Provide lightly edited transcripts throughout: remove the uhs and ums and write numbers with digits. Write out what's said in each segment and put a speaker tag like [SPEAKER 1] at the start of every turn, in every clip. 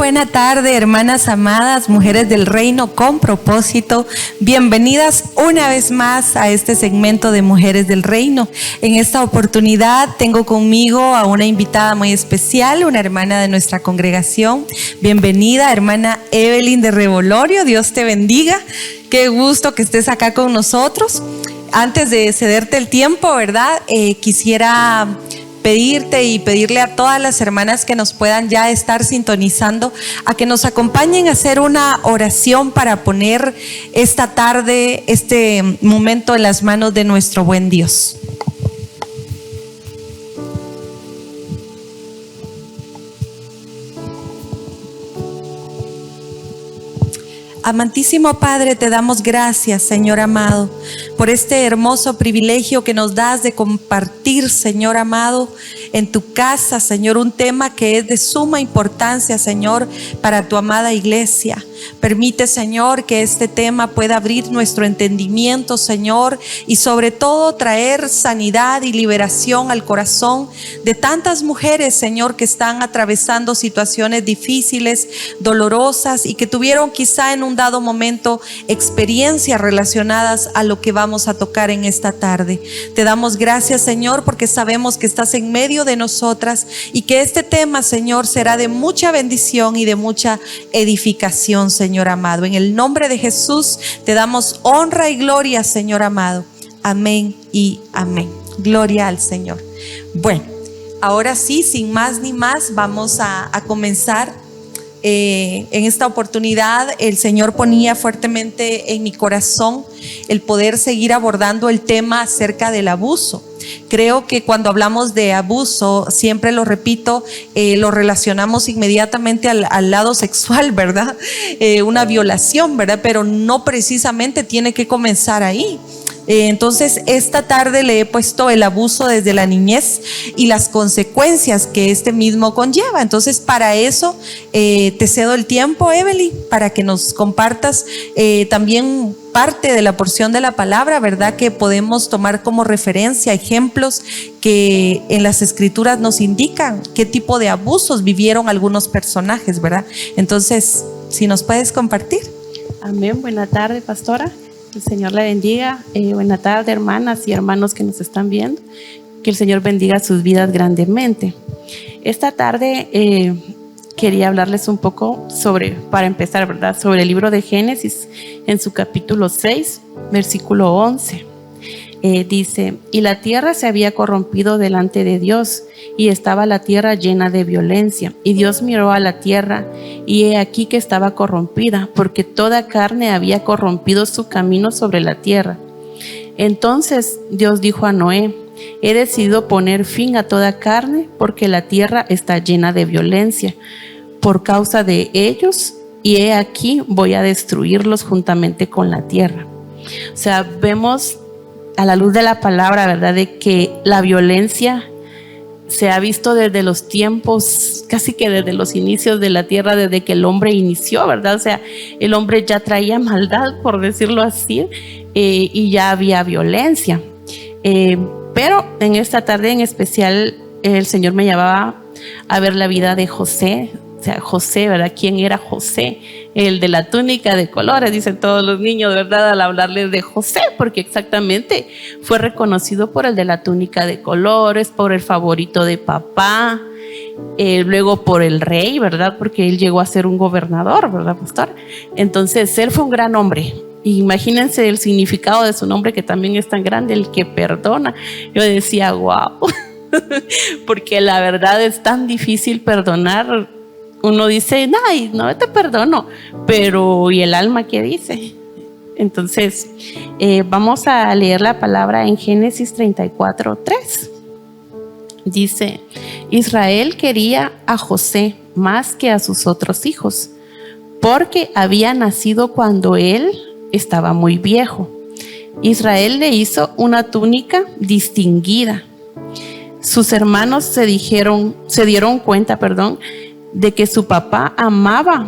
[SPEAKER 1] buena tarde, hermanas amadas, mujeres del reino con propósito. Bienvenidas una vez más a este segmento de Mujeres del Reino. En esta oportunidad tengo conmigo a una invitada muy especial, una hermana de nuestra congregación. Bienvenida, hermana Evelyn de Revolorio. Dios te bendiga. Qué gusto que estés acá con nosotros. Antes de cederte el tiempo, ¿verdad? Quisiera pedirte y pedirle a todas las hermanas que nos puedan ya estar sintonizando a que nos acompañen a hacer una oración para poner esta tarde, este momento en las manos de nuestro buen Dios. Amantísimo Padre, te damos gracias, Señor amado, por este hermoso privilegio que nos das de compartir, Señor amado, en tu casa, Señor, un tema que es de suma importancia, Señor, para tu amada iglesia. Permite, Señor, que este tema pueda abrir nuestro entendimiento, Señor, y sobre todo traer sanidad y liberación al corazón de tantas mujeres, Señor, que están atravesando situaciones difíciles, dolorosas y que tuvieron quizá en un dado momento experiencias relacionadas a lo que vamos a tocar en esta tarde. Te damos gracias, Señor, porque sabemos que estás en medio de nosotras y que este tema, Señor, será de mucha bendición y de mucha edificación, Señor amado. En el nombre de Jesús te damos honra y gloria, Señor amado. Amén y amén. Gloria al Señor. Bueno, ahora sí, sin más ni más, vamos a comenzar. En esta oportunidad el Señor ponía fuertemente en mi corazón el poder seguir abordando el tema acerca del abuso. Creo que cuando hablamos de abuso, siempre lo repito, lo relacionamos inmediatamente al lado sexual, ¿verdad? Una violación, ¿verdad? Pero no precisamente tiene que comenzar ahí. Entonces esta tarde le he puesto el abuso desde la niñez y las consecuencias que este mismo conlleva. Entonces para eso te cedo el tiempo, Evelyn, para que nos compartas también parte de la porción de la palabra, ¿verdad? Que podemos tomar como referencia ejemplos que en las escrituras nos indican qué tipo de abusos vivieron algunos personajes, ¿verdad? Entonces, si nos puedes compartir.
[SPEAKER 2] Amén. Buena tarde, pastora. Que el Señor la bendiga. Buena tarde, hermanas y hermanos que nos están viendo. Que el Señor bendiga sus vidas grandemente. Esta tarde quería hablarles un poco para empezar, ¿verdad? Sobre el libro de Génesis, en su capítulo 6, versículo 11. Dice: y la tierra se había corrompido delante de Dios, y estaba la tierra llena de violencia. Y Dios miró a la tierra, y he aquí que estaba corrompida, porque toda carne había corrompido su camino sobre la tierra. Entonces Dios dijo a Noé: he decidido poner fin a toda carne, porque la tierra está llena de violencia por causa de ellos, y he aquí voy a destruirlos juntamente con la tierra. O sea, vemos a la luz de la palabra, ¿verdad?, de que la violencia se ha visto desde los tiempos, casi que desde los inicios de la tierra, desde que el hombre inició, ¿verdad? O sea, el hombre ya traía maldad, por decirlo así, y ya había violencia. Pero en esta tarde en especial, el Señor me llevaba a ver la vida de José. O sea, José, ¿verdad? ¿Quién era José? El de la túnica de colores, dicen todos los niños, ¿verdad? Al hablarles de José, porque exactamente fue reconocido por el de la túnica de colores, por el favorito de papá, luego por el rey, ¿verdad? Porque él llegó a ser un gobernador, ¿verdad, pastor? Entonces, él fue un gran hombre. Imagínense el significado de su nombre, que también es tan grande, el que perdona. Yo decía, wow, porque la verdad es tan difícil perdonar. Uno dice, ay, no te perdono, pero ¿y el alma qué dice? Entonces, vamos a leer la palabra en Génesis 34:3. Dice: Israel quería a José más que a sus otros hijos, porque había nacido cuando él estaba muy viejo. Israel le hizo una túnica distinguida. Sus hermanos se dieron cuenta, de que su papá amaba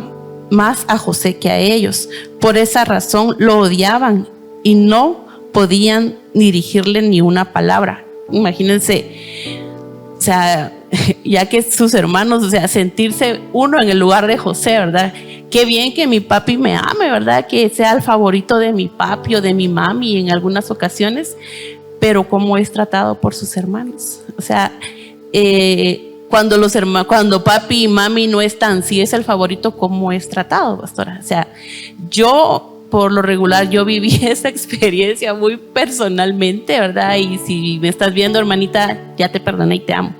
[SPEAKER 2] más a José que a ellos. Por esa razón lo odiaban y no podían dirigirle ni una palabra. Imagínense, o sea, ya que sus hermanos, o sea, sentirse uno en el lugar de José, ¿verdad? Qué bien que mi papi me ame, ¿verdad? Que sea el favorito de mi papi o de mi mami en algunas ocasiones, pero cómo es tratado por sus hermanos. O sea, cuando papi y mami no están, si es el favorito, ¿cómo es tratado, pastora? O sea, yo por lo regular, yo viví esa experiencia muy personalmente, ¿verdad? Y si me estás viendo, hermanita, ya te perdoné y te amo.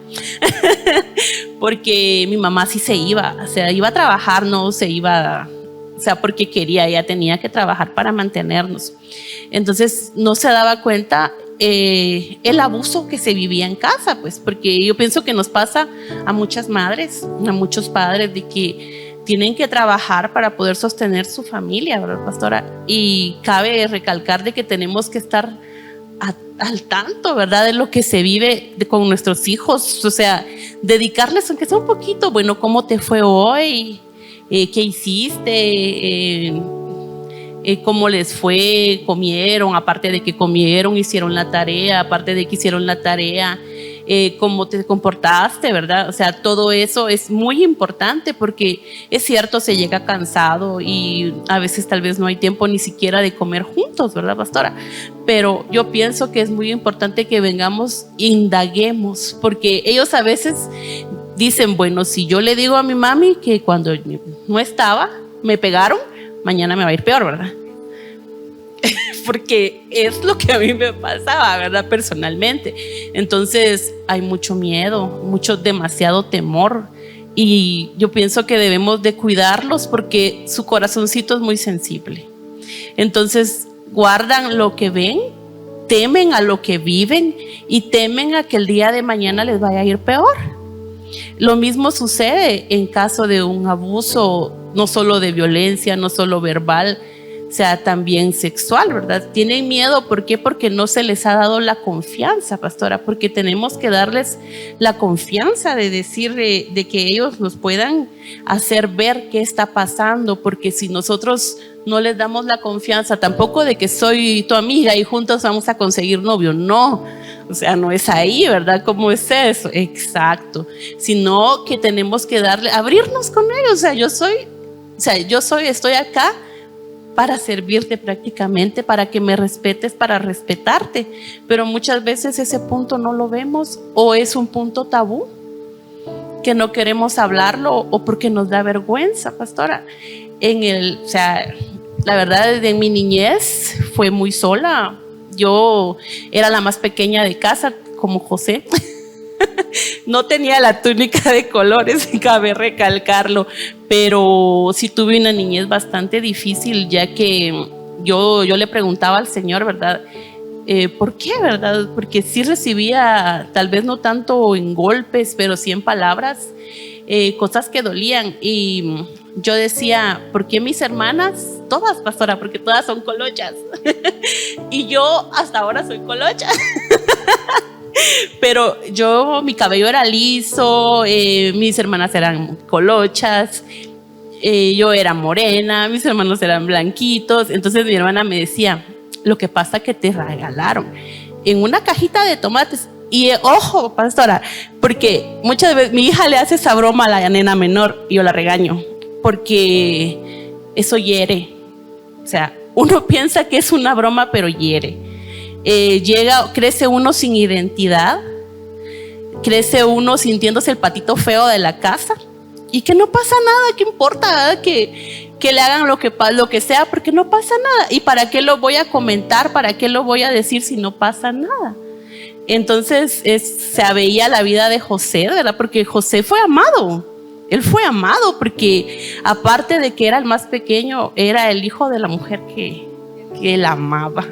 [SPEAKER 2] Porque mi mamá sí se iba, o sea, iba a trabajar, no se iba, o sea, porque quería, ella tenía que trabajar para mantenernos. Entonces, no se daba cuenta el abuso que se vivía en casa, pues, porque yo pienso que nos pasa a muchas madres, a muchos padres, de que tienen que trabajar para poder sostener su familia, ¿verdad, pastora? Y cabe recalcar de que tenemos que estar al tanto, ¿verdad?, de lo que se vive con nuestros hijos, o sea, dedicarles aunque sea un poquito, bueno, ¿cómo te fue hoy? ¿Qué hiciste? ¿Cómo les fue? ¿Comieron? Aparte de que comieron, hicieron la tarea, aparte de que hicieron la tarea, cómo te comportaste, ¿verdad? O sea, todo eso es muy importante porque es cierto, se llega cansado y a veces tal vez no hay tiempo ni siquiera de comer juntos, ¿verdad, pastora? Pero yo pienso que es muy importante que vengamos, indaguemos, porque ellos a veces dicen, bueno, si yo le digo a mi mami que cuando no estaba, me pegaron, mañana me va a ir peor, ¿verdad? Porque es lo que a mí me pasaba, ¿verdad? Personalmente. Entonces hay mucho miedo, demasiado temor. Y yo pienso que debemos de cuidarlos porque su corazoncito es muy sensible. Entonces guardan lo que ven, temen a lo que viven y temen a que el día de mañana les vaya a ir peor. Lo mismo sucede en caso de un abuso, no solo de violencia, no solo verbal, o sea, también sexual, ¿verdad? Tienen miedo, ¿por qué? Porque no se les ha dado la confianza, pastora, porque tenemos que darles la confianza de decir, de que ellos nos puedan hacer ver qué está pasando, porque si nosotros no les damos la confianza, tampoco de que soy tu amiga y juntos vamos a conseguir novio, no, o sea, no es ahí, ¿verdad? ¿Cómo es eso? Exacto, sino que tenemos que abrirnos con ellos, o sea, estoy acá para servirte prácticamente, para que me respetes, para respetarte, pero muchas veces ese punto no lo vemos o es un punto tabú que no queremos hablarlo o porque nos da vergüenza, pastora. O sea, la verdad, desde mi niñez fue muy sola. Yo era la más pequeña de casa, como José. No tenía la túnica de colores, cabe recalcarlo, pero sí tuve una niñez bastante difícil, ya que yo le preguntaba al Señor, ¿verdad? ¿Por qué, verdad? Porque sí recibía, tal vez no tanto en golpes, pero sí en palabras, cosas que dolían. Y yo decía, ¿por qué mis hermanas? Todas, pastora, porque todas son colochas. Y yo hasta ahora soy colocha. Pero mi cabello era liso, mis hermanas eran colochas, yo era morena, mis hermanos eran blanquitos. Entonces mi hermana me decía, lo que pasa es que te regalaron en una cajita de tomates. Y ojo, pastora, porque muchas veces mi hija le hace esa broma a la nena menor y yo la regaño, porque eso hiere. O sea, uno piensa que es una broma, pero hiere. Crece uno sin identidad, crece uno sintiéndose el patito feo de la casa y que no pasa nada, ¿qué importa? Que le hagan lo que sea, porque no pasa nada. ¿Y para qué lo voy a comentar? ¿Para qué lo voy a decir si no pasa nada? Entonces se veía la vida de José, ¿verdad? Porque José fue amado. Él fue amado porque aparte de que era el más pequeño, era el hijo de la mujer que él amaba.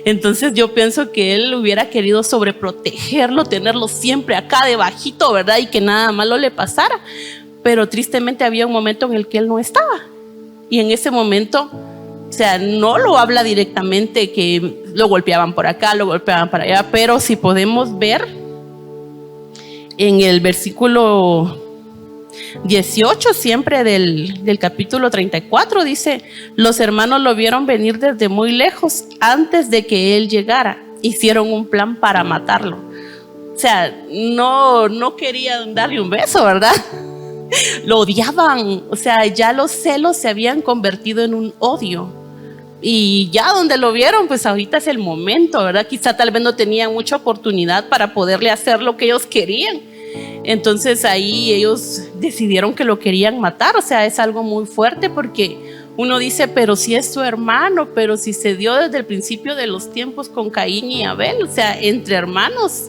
[SPEAKER 2] Entonces yo pienso que él hubiera querido sobreprotegerlo, tenerlo siempre acá debajito, ¿verdad? Y que nada malo le pasara. Pero tristemente había un momento en el que él no estaba. Y en ese momento, o sea, no lo habla directamente que lo golpeaban por acá, lo golpeaban para allá, pero si podemos ver en el versículo 18 siempre del capítulo 34 dice, los hermanos lo vieron venir desde muy lejos. Antes de que él llegara, hicieron un plan para matarlo. O sea, no querían darle un beso, ¿verdad? Lo odiaban, o sea, ya los celos se habían convertido en un odio. Y ya donde lo vieron, pues ahorita es el momento, ¿verdad? Quizá tal vez no tenían mucha oportunidad para poderle hacer lo que ellos querían. Entonces ahí ellos decidieron que lo querían matar. O sea, es algo muy fuerte porque uno dice, pero si es tu hermano, pero si se dio desde el principio de los tiempos con Caín y Abel. O sea, entre hermanos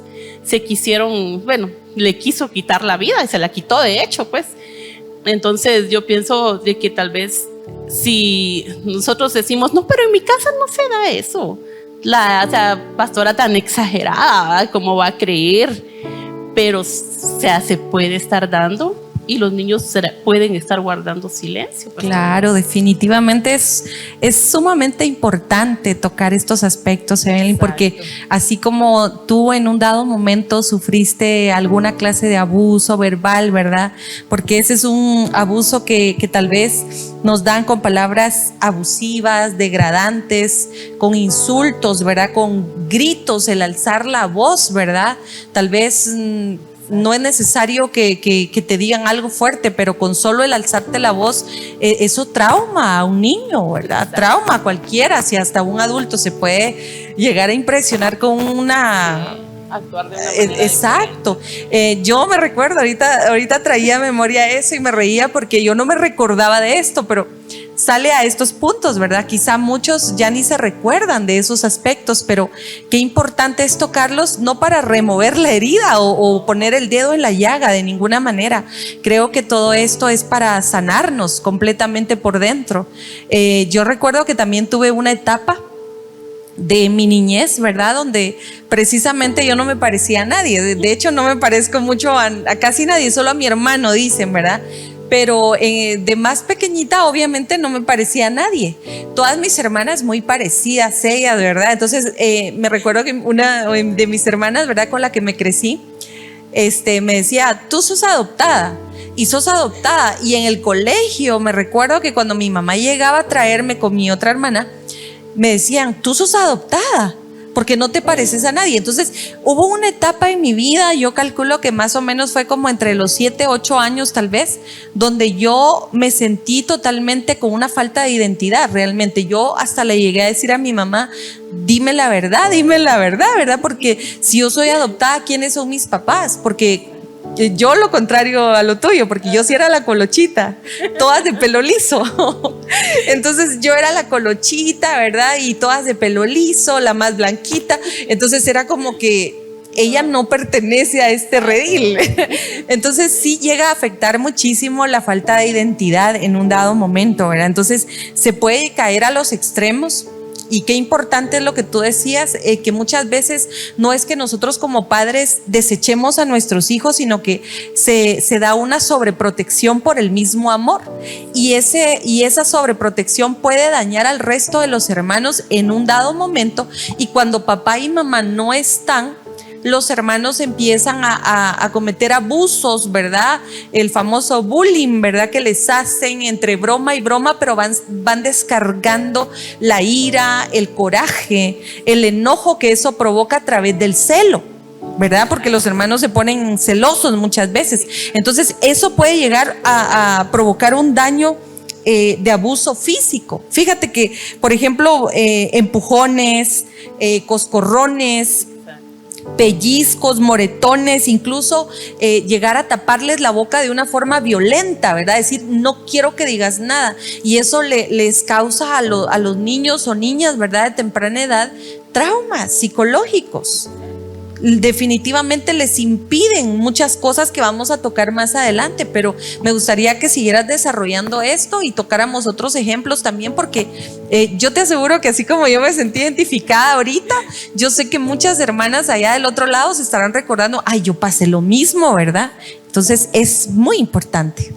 [SPEAKER 2] se quisieron, bueno, le quiso quitar la vida y se la quitó de hecho, pues. Entonces yo pienso de que tal vez si nosotros decimos, no, pero en mi casa no se da eso. O sea, pastora tan exagerada, ¿verdad? ¿Cómo va a creer? Pero o sea, se puede estar dando y los niños pueden estar guardando silencio.
[SPEAKER 1] Claro, definitivamente es sumamente importante tocar estos aspectos, Evelyn, porque así como tú en un dado momento sufriste alguna clase de abuso verbal, ¿verdad? Porque ese es un abuso que tal vez nos dan con palabras abusivas, degradantes, con insultos, ¿verdad? Con gritos, el alzar la voz, ¿verdad? Tal vez no es necesario que te digan algo fuerte, pero con solo el alzarte la voz, eso trauma a un niño, ¿verdad? Trauma a cualquiera, si hasta un adulto se puede llegar a impresionar con una...
[SPEAKER 2] actuar de una manera
[SPEAKER 1] exacto. Yo me recuerdo, ahorita traía a memoria eso y me reía porque yo no me recordaba de esto, pero sale a estos puntos, ¿verdad? Quizá muchos ya ni se recuerdan de esos aspectos, pero qué importante es tocarlos, no para remover la herida o poner el dedo en la llaga de ninguna manera. Creo que todo esto es para sanarnos completamente por dentro. Yo recuerdo que también tuve una etapa de mi niñez, ¿verdad? Donde precisamente yo no me parecía a nadie. De hecho, no me parezco mucho a casi nadie, solo a mi hermano, dicen, ¿verdad? Pero de más pequeñita obviamente no me parecía a nadie. Todas mis hermanas muy parecidas ellas, ¿verdad? Entonces me recuerdo que una de mis hermanas, ¿verdad? Con la que me crecí, me decía, tú sos adoptada. Y sos adoptada. Y en el colegio me recuerdo que cuando mi mamá llegaba a traerme con mi otra hermana, me decían, tú sos adoptada porque no te pareces a nadie. Entonces hubo una etapa en mi vida, yo calculo que más o menos fue como entre los 7, 8 años tal vez, donde yo me sentí totalmente con una falta de identidad. Realmente yo hasta le llegué a decir a mi mamá, dime la verdad, ¿verdad? Porque si yo soy adoptada, ¿quiénes son mis papás? Porque yo lo contrario a lo tuyo, porque yo sí era la colochita, todas de pelo liso. Entonces yo era la colochita, ¿verdad? Y todas de pelo liso, la más blanquita. Entonces era como que ella no pertenece a este redil. Entonces sí llega a afectar muchísimo la falta de identidad en un dado momento, ¿verdad? Entonces se puede caer a los extremos. Y qué importante es lo que tú decías, que muchas veces no es que nosotros como padres desechemos a nuestros hijos, sino que se da una sobreprotección por el mismo amor. Y esa sobreprotección puede dañar al resto de los hermanos en un dado momento. Y cuando papá y mamá no están, los hermanos empiezan a cometer abusos, ¿verdad? El famoso bullying, ¿verdad? Que les hacen entre broma y broma, pero van descargando la ira, el coraje, el enojo que eso provoca a través del celo, ¿verdad? Porque los hermanos se ponen celosos muchas veces. Entonces eso puede llegar a provocar un daño de abuso físico. Fíjate que, por ejemplo, empujones, coscorrones, pellizcos, moretones, incluso llegar a taparles la boca de una forma violenta, ¿verdad? Decir, no quiero que digas nada. Y eso les causa a los niños o niñas, ¿verdad? De temprana edad, traumas psicológicos. Definitivamente les impiden muchas cosas que vamos a tocar más adelante, pero me gustaría que siguieras desarrollando esto y tocáramos otros ejemplos también, porque yo te aseguro que así como yo me sentí identificada ahorita, yo sé que muchas hermanas allá del otro lado se estarán recordando, ay, yo pasé lo mismo, ¿verdad? Entonces es muy importante.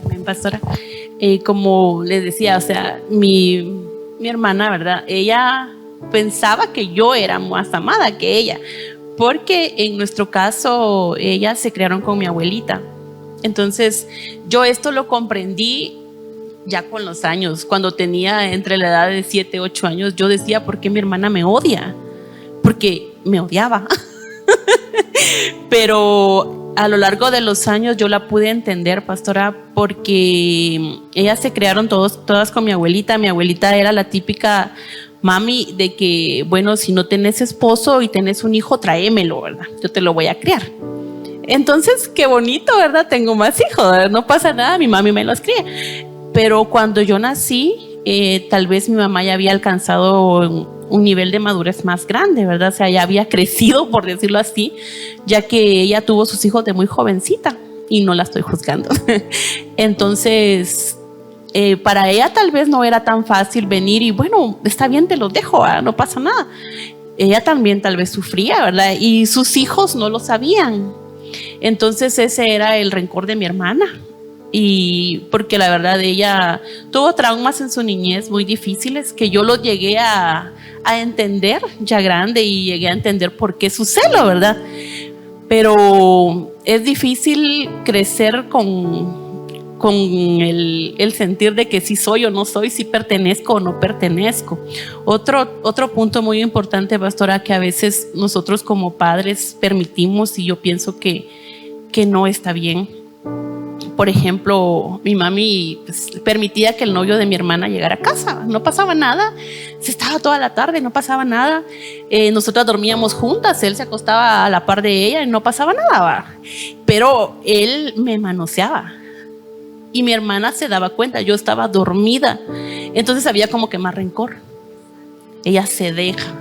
[SPEAKER 2] Amén, pastora. Como les decía, o sea, mi hermana, ¿verdad? Ella pensaba que yo era más amada que ella, porque en nuestro caso ellas se criaron con mi abuelita. Entonces yo esto lo comprendí ya con los años. Cuando tenía entre la edad de 7, 8 años, yo decía, ¿por qué mi hermana me odia? Porque me odiaba. Pero a lo largo de los años yo la pude entender, pastora, porque ellas se criaron todas con mi abuelita. Mi abuelita era la típica mami de que, bueno, si no tenés esposo y tenés un hijo, tráemelo, ¿verdad? Yo te lo voy a criar. Entonces, qué bonito, ¿verdad? Tengo más hijos, ¿verdad? No pasa nada, mi mami me los cría. Pero cuando yo nací, tal vez mi mamá ya había alcanzado un nivel de madurez más grande, ¿verdad? O sea, ya había crecido, por decirlo así, ya que ella tuvo sus hijos de muy jovencita y no la estoy juzgando. Entonces, para ella tal vez no era tan fácil venir y bueno, está bien, te los dejo, ¿verdad? No pasa nada. Ella también tal vez sufría, ¿verdad? Y sus hijos no lo sabían. Entonces ese era el rencor de mi hermana. Y porque la verdad ella tuvo traumas en su niñez muy difíciles que yo los llegué a entender ya grande y llegué a entender por qué su celo, ¿verdad? Pero es difícil crecer con el sentir de que sí soy o no soy, si pertenezco o no pertenezco. Otro punto muy importante, pastora, que a veces nosotros como padres permitimos y yo pienso que no está bien. Por ejemplo, mi mami pues, permitía que el novio de mi hermana llegara a casa, no pasaba nada, se estaba toda la tarde, no pasaba nada. Nosotras dormíamos juntas, él se acostaba a la par de ella y no pasaba nada, ¿va? Pero él me manoseaba y mi hermana se daba cuenta, yo estaba dormida, entonces había como que más rencor. Ella se deja,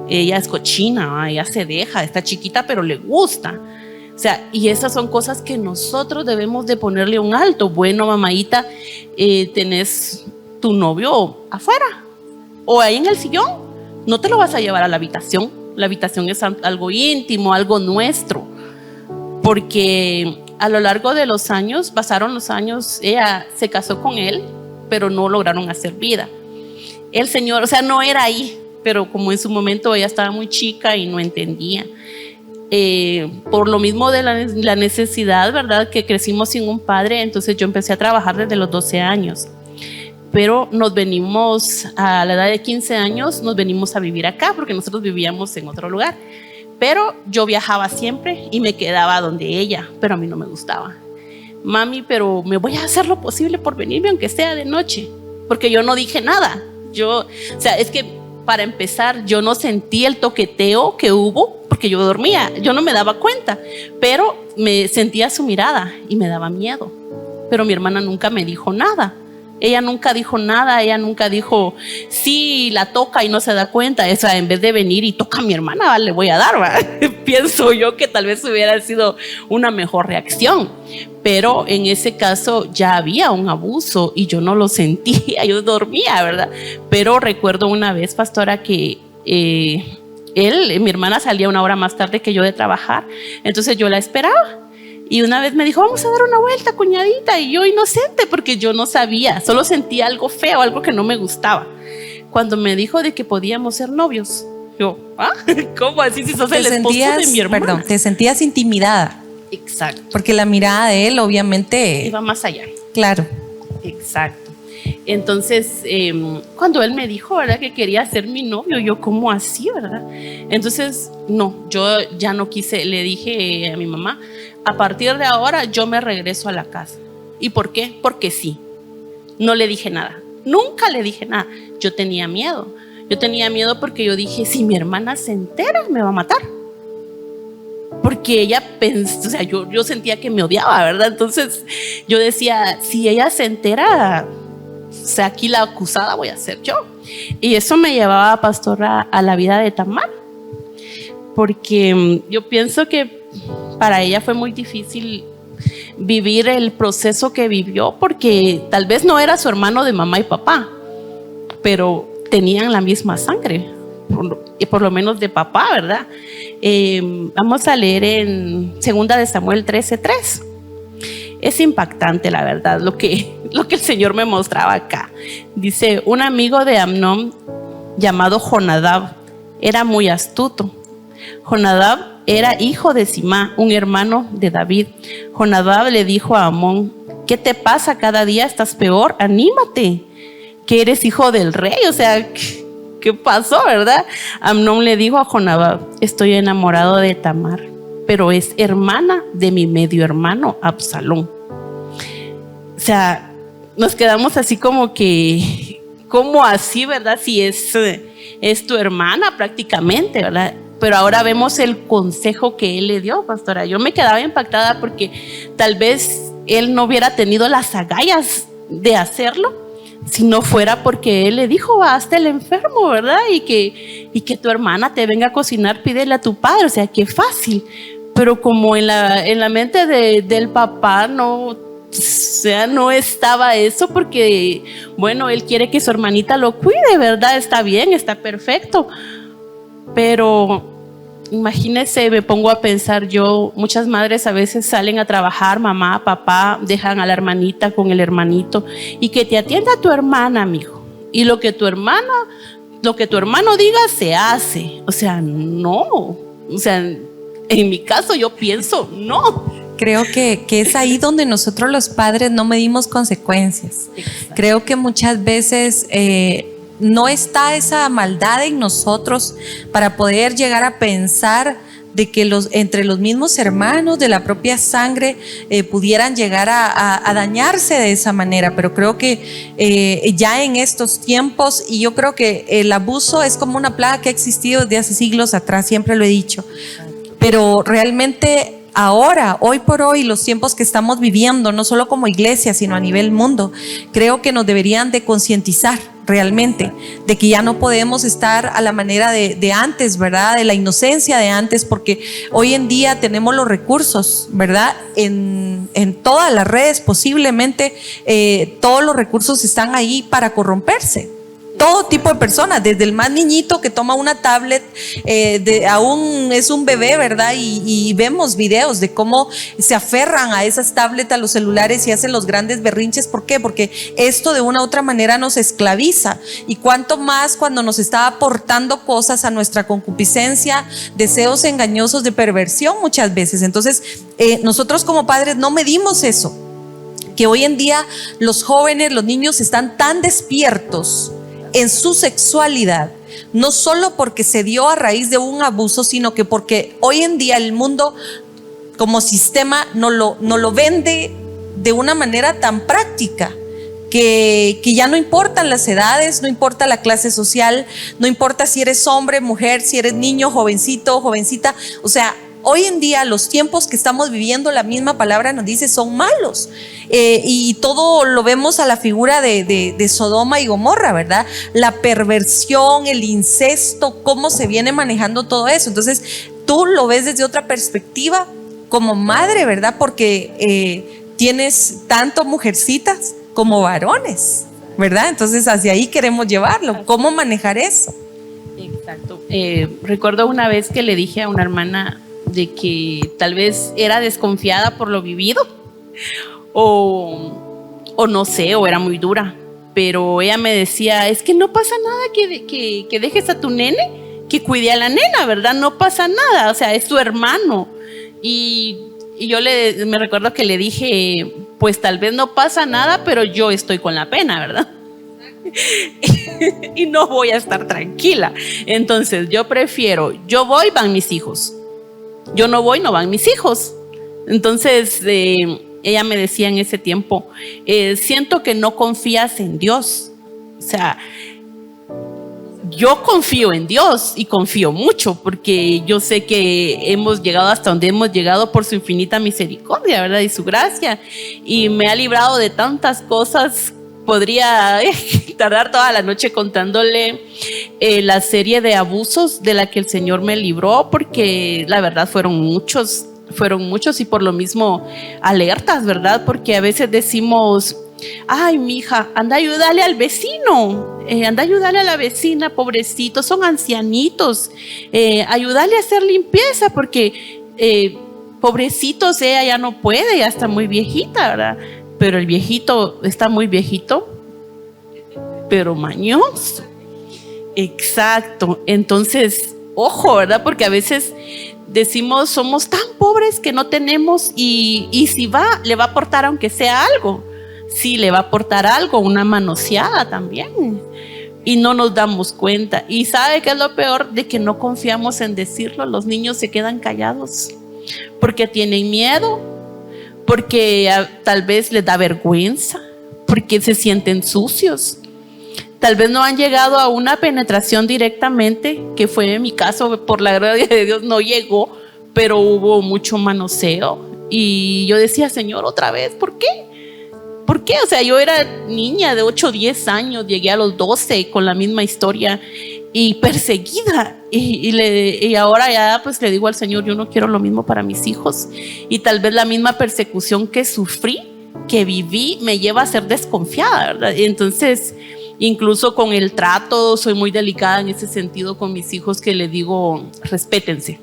[SPEAKER 2] ella es cochina, ¿va? Ella se deja, está chiquita pero le gusta. O sea, y esas son cosas que nosotros debemos de ponerle un alto. Bueno, mamadita, tenés tu novio afuera o ahí en el sillón. No te lo vas a llevar a la habitación. La habitación es algo íntimo, algo nuestro. Porque a lo largo de los años, pasaron los años, ella se casó con él, pero no lograron hacer vida. El Señor, o sea, no era ahí, pero como en su momento ella estaba muy chica y no entendía. Por lo mismo de la necesidad, ¿verdad? Que crecimos sin un padre, entonces yo empecé a trabajar desde los 12 años. Pero nos venimos a la edad de 15 años, nos venimos a vivir acá porque nosotros vivíamos en otro lugar. Pero yo viajaba siempre y me quedaba donde ella, pero a mí no me gustaba. Mami, pero me voy a hacer lo posible por venirme aunque sea de noche, porque yo no dije nada. O sea, es que para empezar, yo no sentí el toqueteo que hubo porque yo dormía, yo no me daba cuenta, pero me sentía su mirada y me daba miedo. Pero mi hermana nunca me dijo nada. Ella nunca dijo nada, ella nunca dijo, sí, la toca y no se da cuenta. O sea, en vez de venir y toca a mi hermana, le voy a dar, ¿va? Pienso yo que tal vez hubiera sido una mejor reacción. Pero en ese caso ya había un abuso y yo no lo sentía, yo dormía, ¿verdad? Pero recuerdo una vez, pastora, que mi hermana salía una hora más tarde que yo de trabajar, entonces yo la esperaba. Y una vez me dijo, vamos a dar una vuelta, cuñadita. Y yo inocente, porque yo no sabía, solo sentía algo feo, algo que no me gustaba. Cuando me dijo de que podíamos ser novios, yo, ¿ah? ¿Cómo así si sos el esposo de mi hermana?
[SPEAKER 1] Perdón, te sentías intimidada.
[SPEAKER 2] Exacto.
[SPEAKER 1] Porque la mirada de él obviamente
[SPEAKER 2] iba más allá.
[SPEAKER 1] Claro.
[SPEAKER 2] Exacto. Entonces, cuando él me dijo, ¿verdad?, que quería ser mi novio, yo, ¿cómo así, verdad? Entonces, no, yo ya no quise, le dije a mi mamá, a partir de ahora yo me regreso a la casa. ¿Y por qué? Porque sí. No le dije nada, nunca le dije nada. Yo tenía miedo porque yo dije, si mi hermana se entera, me va a matar. Porque ella pensó, o sea, yo sentía que me odiaba, ¿verdad? Entonces yo decía, si ella se entera, o sea, aquí la acusada voy a ser yo. Y eso me llevaba, pastora, a la vida de Tamar. Porque yo pienso que para ella fue muy difícil vivir el proceso que vivió, porque tal vez no era su hermano de mamá y papá, pero tenían la misma sangre, por lo menos de papá, ¿verdad? Vamos a leer en 2 de Samuel 13:3. Es impactante, la verdad, lo que el Señor me mostraba acá. Dice, un amigo de Amnón llamado Jonadab era muy astuto. Jonadab era hijo de Simá, un hermano de David. Jonadab le dijo a Amón, ¿qué te pasa? Cada día estás peor, anímate, que eres hijo del rey. O sea, ¿qué pasó, verdad? Amnón le dijo a Jonadab, estoy enamorado de Tamar, pero es hermana de mi medio hermano Absalón. O sea, nos quedamos así como que, ¿cómo así, verdad? Si es tu hermana prácticamente, ¿verdad? Pero ahora vemos el consejo que él le dio, pastora. Yo me quedaba impactada porque tal vez él no hubiera tenido las agallas de hacerlo si no fuera porque él le dijo: hazte el enfermo, ¿verdad? Y que tu hermana te venga a cocinar, pídele a tu padre. O sea, qué fácil. Pero como en la mente del papá no, o sea, no estaba eso, porque bueno, él quiere que su hermanita lo cuide, ¿verdad? Está bien, está perfecto. Pero imagínense, me pongo a pensar yo, muchas madres a veces salen a trabajar, mamá, papá, dejan a la hermanita con el hermanito, y que te atienda tu hermana, mijo, y lo que tu hermano diga se hace. O sea, no, o sea, en mi caso yo pienso, no.
[SPEAKER 1] Creo que es ahí donde nosotros los padres no medimos consecuencias.
[SPEAKER 2] Exacto.
[SPEAKER 1] Creo que muchas veces no está esa maldad en nosotros para poder llegar a pensar de que entre los mismos hermanos de la propia sangre pudieran llegar a dañarse de esa manera. Pero creo que ya en estos tiempos, y yo creo que el abuso es como una plaga que ha existido desde hace siglos atrás, siempre lo he dicho, pero realmente ahora, hoy por hoy, los tiempos que estamos viviendo, no solo como iglesia, sino a nivel mundo, creo que nos deberían de concientizar realmente de que ya no podemos estar a la manera de antes, ¿verdad? De la inocencia de antes, porque hoy en día tenemos los recursos, ¿verdad? En todas las redes posiblemente todos los recursos están ahí para corromperse. Todo tipo de personas, desde el más niñito que toma una tablet, aún es un bebé, ¿verdad? Y vemos videos de cómo se aferran a esas tablets, a los celulares, y hacen los grandes berrinches. ¿Por qué? Porque esto de una u otra manera nos esclaviza. Y cuánto más cuando nos está aportando cosas a nuestra concupiscencia, deseos engañosos de perversión muchas veces. Entonces, nosotros como padres no medimos eso, que hoy en día los jóvenes, los niños están tan despiertos en su sexualidad, no solo porque se dio a raíz de un abuso, sino que porque hoy en día el mundo como sistema no lo vende de una manera tan práctica, que ya no importan las edades, no importa la clase social, no importa si eres hombre, mujer, si eres niño, jovencito, jovencita. O sea, hoy en día los tiempos que estamos viviendo, la misma palabra nos dice, son malos. Y todo lo vemos a la figura de Sodoma y Gomorra, ¿verdad? La perversión, el incesto, cómo se viene manejando todo eso. Entonces tú lo ves desde otra perspectiva como madre, ¿verdad? Porque tienes tanto mujercitas como varones, ¿verdad? Entonces hacia ahí queremos llevarlo. ¿Cómo manejar eso?
[SPEAKER 2] Exacto. Recuerdo una vez que le dije a una hermana de que tal vez era desconfiada por lo vivido, o no sé, o era muy dura, pero ella me decía: es que no pasa nada que dejes a tu nene que cuide a la nena, ¿verdad? No pasa nada, o sea, es tu hermano. Y yo me recuerdo que le dije: pues tal vez no pasa nada, pero yo estoy con la pena, ¿verdad? Y no voy a estar tranquila. Entonces yo prefiero, yo voy, van mis hijos. Yo no voy, no van mis hijos. Entonces ella me decía en ese tiempo: siento que no confías en Dios. O sea, yo confío en Dios y confío mucho, porque yo sé que hemos llegado hasta donde hemos llegado por su infinita misericordia, ¿verdad? Y su gracia, y me ha librado de tantas cosas. Podría tardar toda la noche contándole la serie de abusos de la que el Señor me libró, porque la verdad fueron muchos, y por lo mismo alertas, ¿verdad? Porque a veces decimos: ay, mija, anda a ayudarle al vecino, anda a ayudarle a la vecina, pobrecito, son ancianitos, ayudarle a hacer limpieza, porque pobrecitos, ella ya no puede, ya está muy viejita, ¿verdad? Pero el viejito está muy viejito, pero mañoso. Exacto. Entonces, ojo, ¿verdad? Porque a veces decimos: somos tan pobres que no tenemos, y si va, le va a aportar aunque sea algo. Sí, le va a aportar algo, una manoseada también. Y no nos damos cuenta. Y ¿sabe qué es lo peor? De que no confiamos en decirlo. Los niños se quedan callados. porque tienen miedo, porque tal vez les da vergüenza, porque se sienten sucios. Tal vez no han llegado a una penetración directamente, que fue en mi caso, por la gracia de Dios no llegó, pero hubo mucho manoseo. Y yo decía, Señor, otra vez, ¿por qué? ¿Por qué? O sea, yo era niña de 8 o 10 años, llegué a los 12 con la misma historia y perseguida. Y ahora ya pues le digo al Señor, yo no quiero lo mismo para mis hijos. Y tal vez la misma persecución que sufrí, que viví, me lleva a ser desconfiada, ¿verdad? Y entonces, incluso con el trato, soy muy delicada en ese sentido con mis hijos, que les digo, respétense.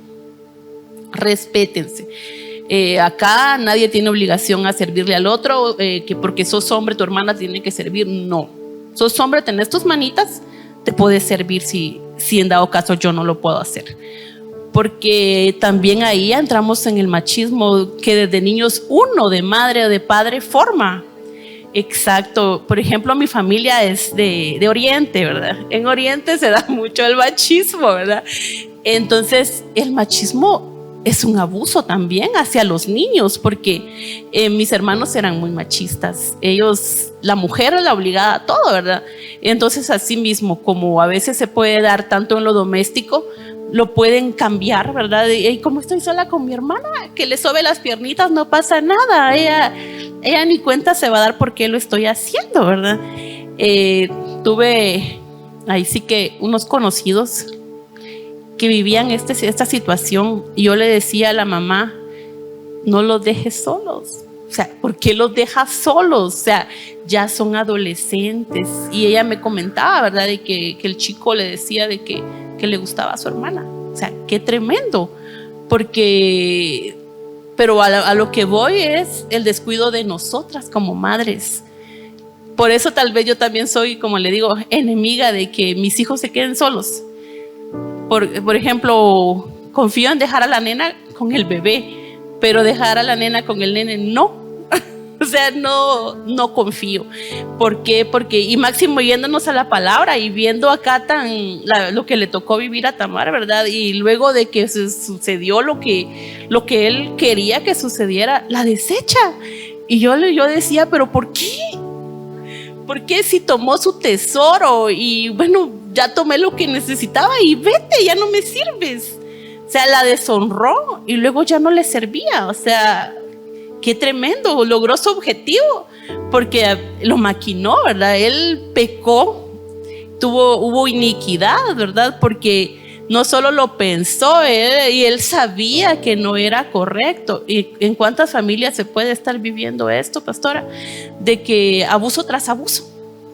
[SPEAKER 2] Acá nadie tiene obligación a servirle al otro, que porque sos hombre tu hermana tiene que servir. No, sos hombre, tenés tus manitas, te puedes servir si en dado caso yo no lo puedo hacer. Porque también ahí entramos en el machismo que desde niños uno de madre o de padre forma. Exacto. Por ejemplo, mi familia es de Oriente, ¿verdad? En Oriente se da mucho el machismo, ¿verdad? Entonces el machismo es un abuso también hacia los niños, porque mis hermanos eran muy machistas. Ellos, la mujer era la obligada a todo, ¿verdad? Entonces, así mismo, como a veces se puede dar tanto en lo doméstico, lo pueden cambiar, ¿verdad? Y como estoy sola con mi hermana, que le sobe las piernitas, no pasa nada. Ella ni cuenta se va a dar por qué lo estoy haciendo, ¿verdad? Tuve ahí sí que unos conocidos que vivían esta situación, y yo le decía a la mamá, no los dejes solos. O sea, ¿por qué los dejas solos? O sea, ya son adolescentes. Y ella me comentaba, ¿verdad? De que el chico le decía de que le gustaba a su hermana. O sea, qué tremendo. Pero a lo que voy es el descuido de nosotras como madres. Por eso tal vez yo también soy, como le digo, enemiga de que mis hijos se queden solos. Por ejemplo, confío en dejar a la nena con el bebé, pero dejar a la nena con el nene no. O sea, no confío. ¿Por qué? Porque, y máximo yéndonos a la palabra y viendo acá lo que le tocó vivir a Tamar, ¿verdad? Y luego de que sucedió lo que él quería que sucediera, la desecha. Y yo decía, ¿pero por qué? ¿Por qué si tomó su tesoro y bueno, ya tomé lo que necesitaba y vete, ya no me sirves? O sea, la deshonró y luego ya no le servía. O sea, qué tremendo, logró su objetivo porque lo maquinó, ¿verdad? Él pecó, hubo iniquidad, ¿verdad? Porque no solo lo pensó, y él sabía que no era correcto. ¿Y en cuántas familias se puede estar viviendo esto, pastora? De que abuso tras abuso.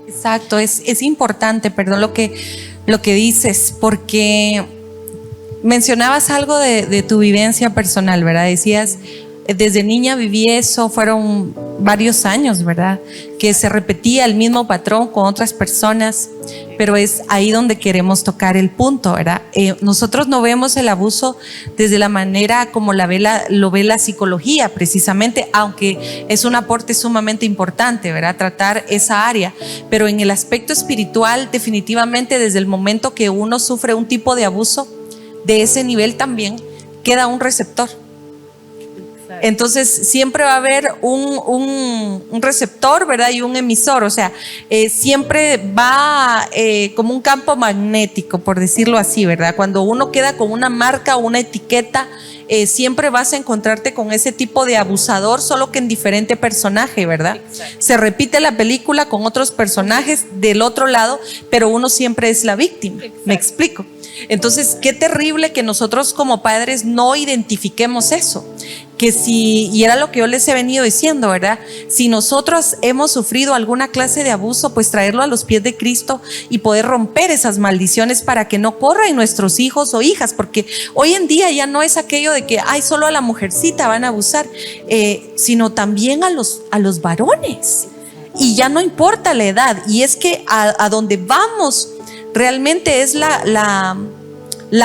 [SPEAKER 1] Exacto, es importante, perdón, lo que dices, porque mencionabas algo de tu vivencia personal, ¿verdad? Decías, desde niña viví eso, fueron varios años, ¿verdad? Que se repetía el mismo patrón con otras personas, pero es ahí donde queremos tocar el punto, ¿verdad? Nosotros no vemos el abuso desde la manera como lo ve la psicología, precisamente, aunque es un aporte sumamente importante, ¿verdad? Tratar esa área, pero en el aspecto espiritual, definitivamente, desde el momento que uno sufre un tipo de abuso de ese nivel, también queda un receptor. Entonces siempre va a haber un receptor, ¿verdad? Y un emisor, o sea, siempre va como un campo magnético, por decirlo así, ¿verdad? Cuando uno queda con una marca o una etiqueta, siempre vas a encontrarte con ese tipo de abusador, solo que en diferente personaje, ¿verdad? Exacto. Se repite la película con otros personajes del otro lado, pero uno siempre es la víctima. Exacto. ¿Me explico? Entonces, qué terrible que nosotros como padres no identifiquemos eso. Y era lo que yo les he venido diciendo, ¿verdad? Si nosotros hemos sufrido alguna clase de abuso, pues traerlo a los pies de Cristo y poder romper esas maldiciones para que no corran nuestros hijos o hijas, porque hoy en día ya no es aquello de que solo a la mujercita van a abusar, sino también a los varones. Y ya no importa la edad, y es que a donde vamos realmente es la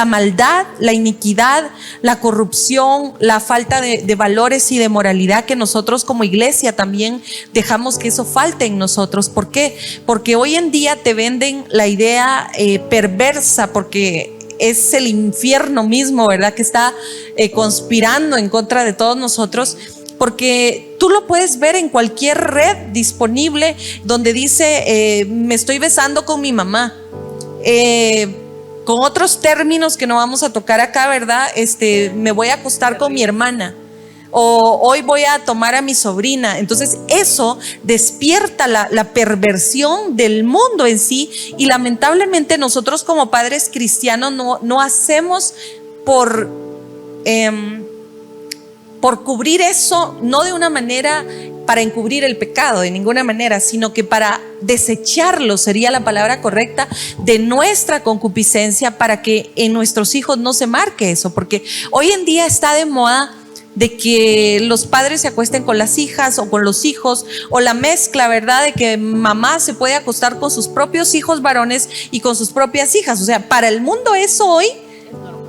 [SPEAKER 1] maldad, la iniquidad, la corrupción, la falta de valores y de moralidad, que nosotros como iglesia también dejamos que eso falte en nosotros. ¿Por qué? Porque hoy en día te venden la idea perversa, porque es el infierno mismo, ¿verdad? Que está conspirando en contra de todos nosotros, porque tú lo puedes ver en cualquier red disponible donde dice me estoy besando con mi mamá, con otros términos que no vamos a tocar acá, ¿verdad? Me voy a acostar con mi hermana, o hoy voy a tomar a mi sobrina. Entonces eso despierta la perversión del mundo en sí, y lamentablemente nosotros como padres cristianos no hacemos por cubrir eso, no de una manera para encubrir el pecado, de ninguna manera, sino que para desecharlo, sería la palabra correcta, de nuestra concupiscencia, para que en nuestros hijos no se marque eso. Porque hoy en día está de moda de que los padres se acuesten con las hijas o con los hijos, o la mezcla, ¿verdad? De que mamá se puede acostar con sus propios hijos varones y con sus propias hijas. O sea, para el mundo eso hoy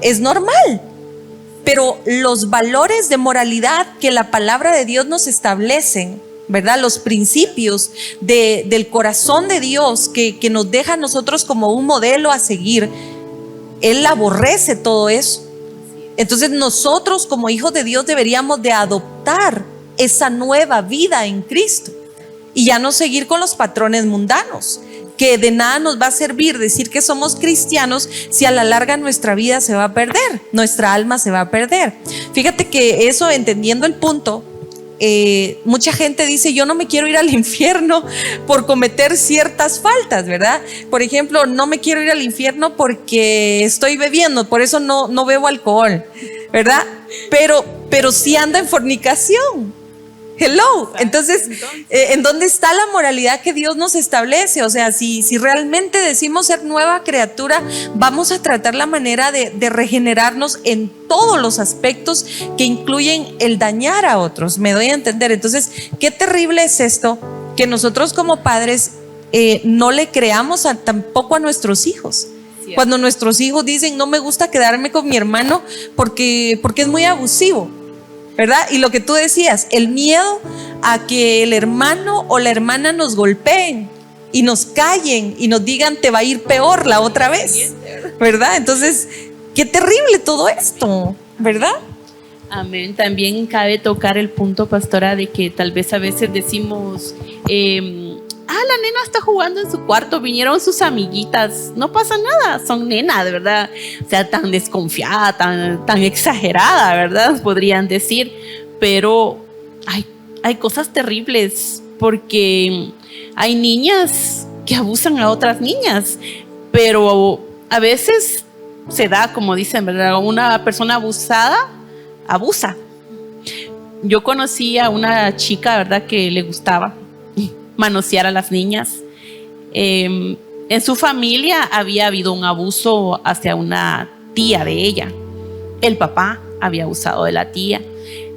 [SPEAKER 1] es normal. Pero los valores de moralidad que la palabra de Dios nos establecen, ¿verdad? Los principios del corazón de Dios que nos deja a nosotros como un modelo a seguir, Él aborrece todo eso. Entonces nosotros como hijos de Dios deberíamos de adoptar esa nueva vida en Cristo y ya no seguir con los patrones mundanos, que de nada nos va a servir decir que somos cristianos si a la larga nuestra vida se va a perder, nuestra alma se va a perder. Fíjate que eso, entendiendo el punto, mucha gente dice yo no me quiero ir al infierno por cometer ciertas faltas, ¿verdad? Por ejemplo, no me quiero ir al infierno porque estoy bebiendo, por eso no bebo alcohol, ¿verdad? Pero sí ando en fornicación. Hello, entonces, ¿en dónde está la moralidad que Dios nos establece? O sea, si realmente decimos ser nueva criatura, vamos a tratar la manera de regenerarnos en todos los aspectos que incluyen el dañar a otros. Me doy a entender. Entonces, qué terrible es esto, que nosotros como padres no le creamos tampoco a nuestros hijos. Cuando nuestros hijos dicen no me gusta quedarme con mi hermano porque es muy abusivo, ¿verdad? Y lo que tú decías, el miedo a que el hermano o la hermana nos golpeen y nos callen y nos digan te va a ir peor la otra vez, ¿verdad? Entonces, qué terrible todo esto, ¿verdad?
[SPEAKER 2] Amén. También cabe tocar el punto, pastora, de que tal vez a veces decimos la nena está jugando en su cuarto, vinieron sus amiguitas, no pasa nada, son nenas, ¿verdad? O sea, tan desconfiada, tan exagerada, ¿verdad? Podrían decir, pero hay cosas terribles, porque hay niñas que abusan a otras niñas, pero a veces se da, como dicen, ¿verdad? Una persona abusada abusa. Yo conocí a una chica, ¿verdad?, que le gustaba manosear a las niñas. En su familia había habido un abuso hacia una tía de ella. El papá había abusado de la tía.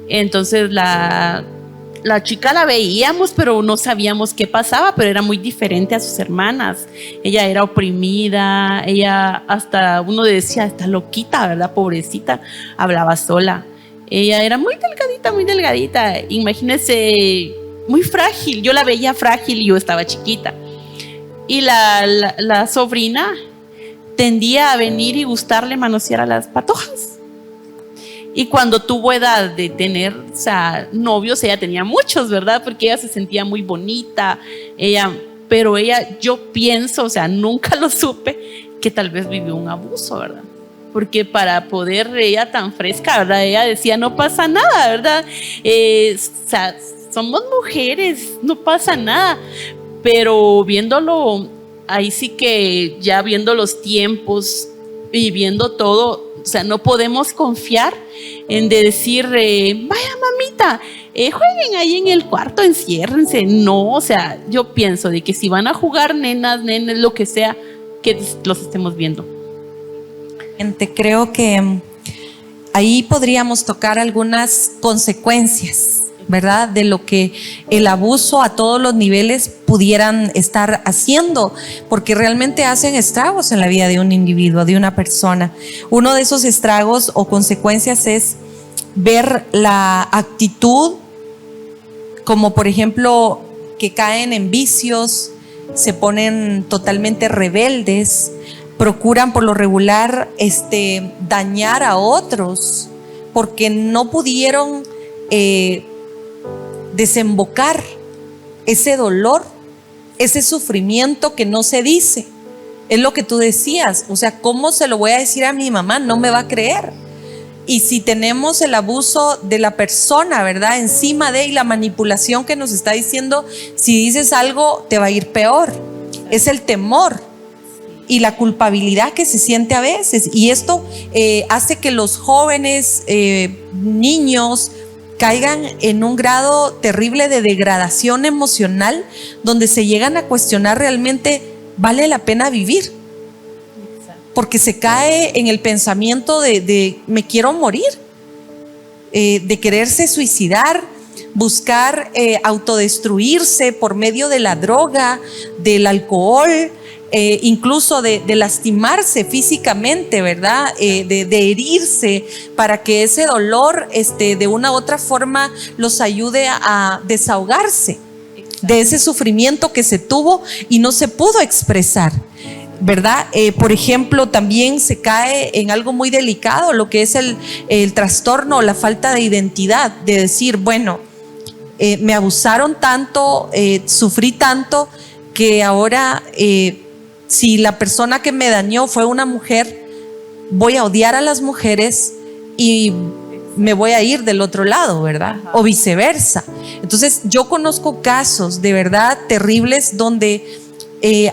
[SPEAKER 2] Entonces la chica la veíamos, pero no sabíamos qué pasaba, pero era muy diferente a sus hermanas. Ella era oprimida, ella hasta uno decía, está loquita, ¿verdad? Pobrecita, hablaba sola. Ella era muy delgadita. Imagínense, muy frágil. Yo la veía frágil y yo estaba chiquita. Y la sobrina tendía a venir y gustarle manosear a las patojas. Y cuando tuvo edad de tener, o sea, novios, ella tenía muchos, ¿verdad? Porque ella se sentía muy bonita. Pero ella, yo pienso, o sea, nunca lo supe, que tal vez vivió un abuso, ¿verdad? Porque para poder, ella tan fresca, ¿verdad? Ella decía, no pasa nada, ¿verdad? O sea, somos mujeres, no pasa nada. Pero viéndolo, ahí sí que ya viendo los tiempos y viendo todo, o sea, no podemos confiar en decir, vaya mamita, jueguen ahí en el cuarto, enciérrense. No, o sea, yo pienso de que si van a jugar nenas, nenes, lo que sea, que los estemos viendo.
[SPEAKER 1] Creo que ahí podríamos tocar algunas consecuencias, ¿verdad? De lo que el abuso a todos los niveles pudieran estar haciendo, porque realmente hacen estragos en la vida de un individuo, de una persona. Uno de esos estragos o consecuencias es ver la actitud, como por ejemplo que caen en vicios, se ponen totalmente rebeldes, procuran por lo regular dañar a otros porque no pudieron desembocar ese dolor, ese sufrimiento que no se dice. Es lo que tú decías, o sea, ¿cómo se lo voy a decir a mi mamá? No me va a creer. Y si tenemos el abuso de la persona, ¿verdad? Encima de, y la manipulación que nos está diciendo, si dices algo te va a ir peor. Es el temor y la culpabilidad que se siente a veces. Y esto hace que los jóvenes, niños, caigan en un grado terrible de degradación emocional, donde se llegan a cuestionar realmente, ¿vale la pena vivir? Porque se cae en el pensamiento de me quiero morir, de quererse suicidar, buscar autodestruirse por medio de la droga, del alcohol, incluso de lastimarse físicamente, ¿verdad? De herirse, para que ese dolor de una u otra forma los ayude a desahogarse de ese sufrimiento que se tuvo y no se pudo expresar, ¿verdad? Por ejemplo, también se cae en algo muy delicado, lo que es el trastorno o la falta de identidad, de decir, bueno, me abusaron tanto, sufrí tanto, que ahora si la persona que me dañó fue una mujer, voy a odiar a las mujeres y me voy a ir del otro lado, ¿verdad? O viceversa. Entonces yo conozco casos de verdad terribles donde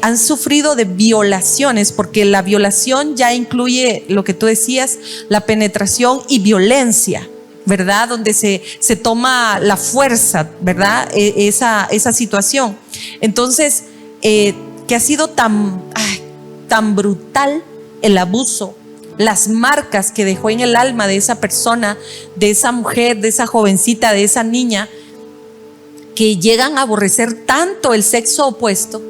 [SPEAKER 1] han sufrido de violaciones, porque la violación ya incluye lo que tú decías, la penetración y violencia, ¿verdad? Donde se toma la fuerza, ¿verdad? Esa situación. Entonces, que ha sido tan brutal el abuso, las marcas que dejó en el alma de esa persona, de esa mujer, de esa jovencita, de esa niña, que llegan a aborrecer tanto el sexo opuesto,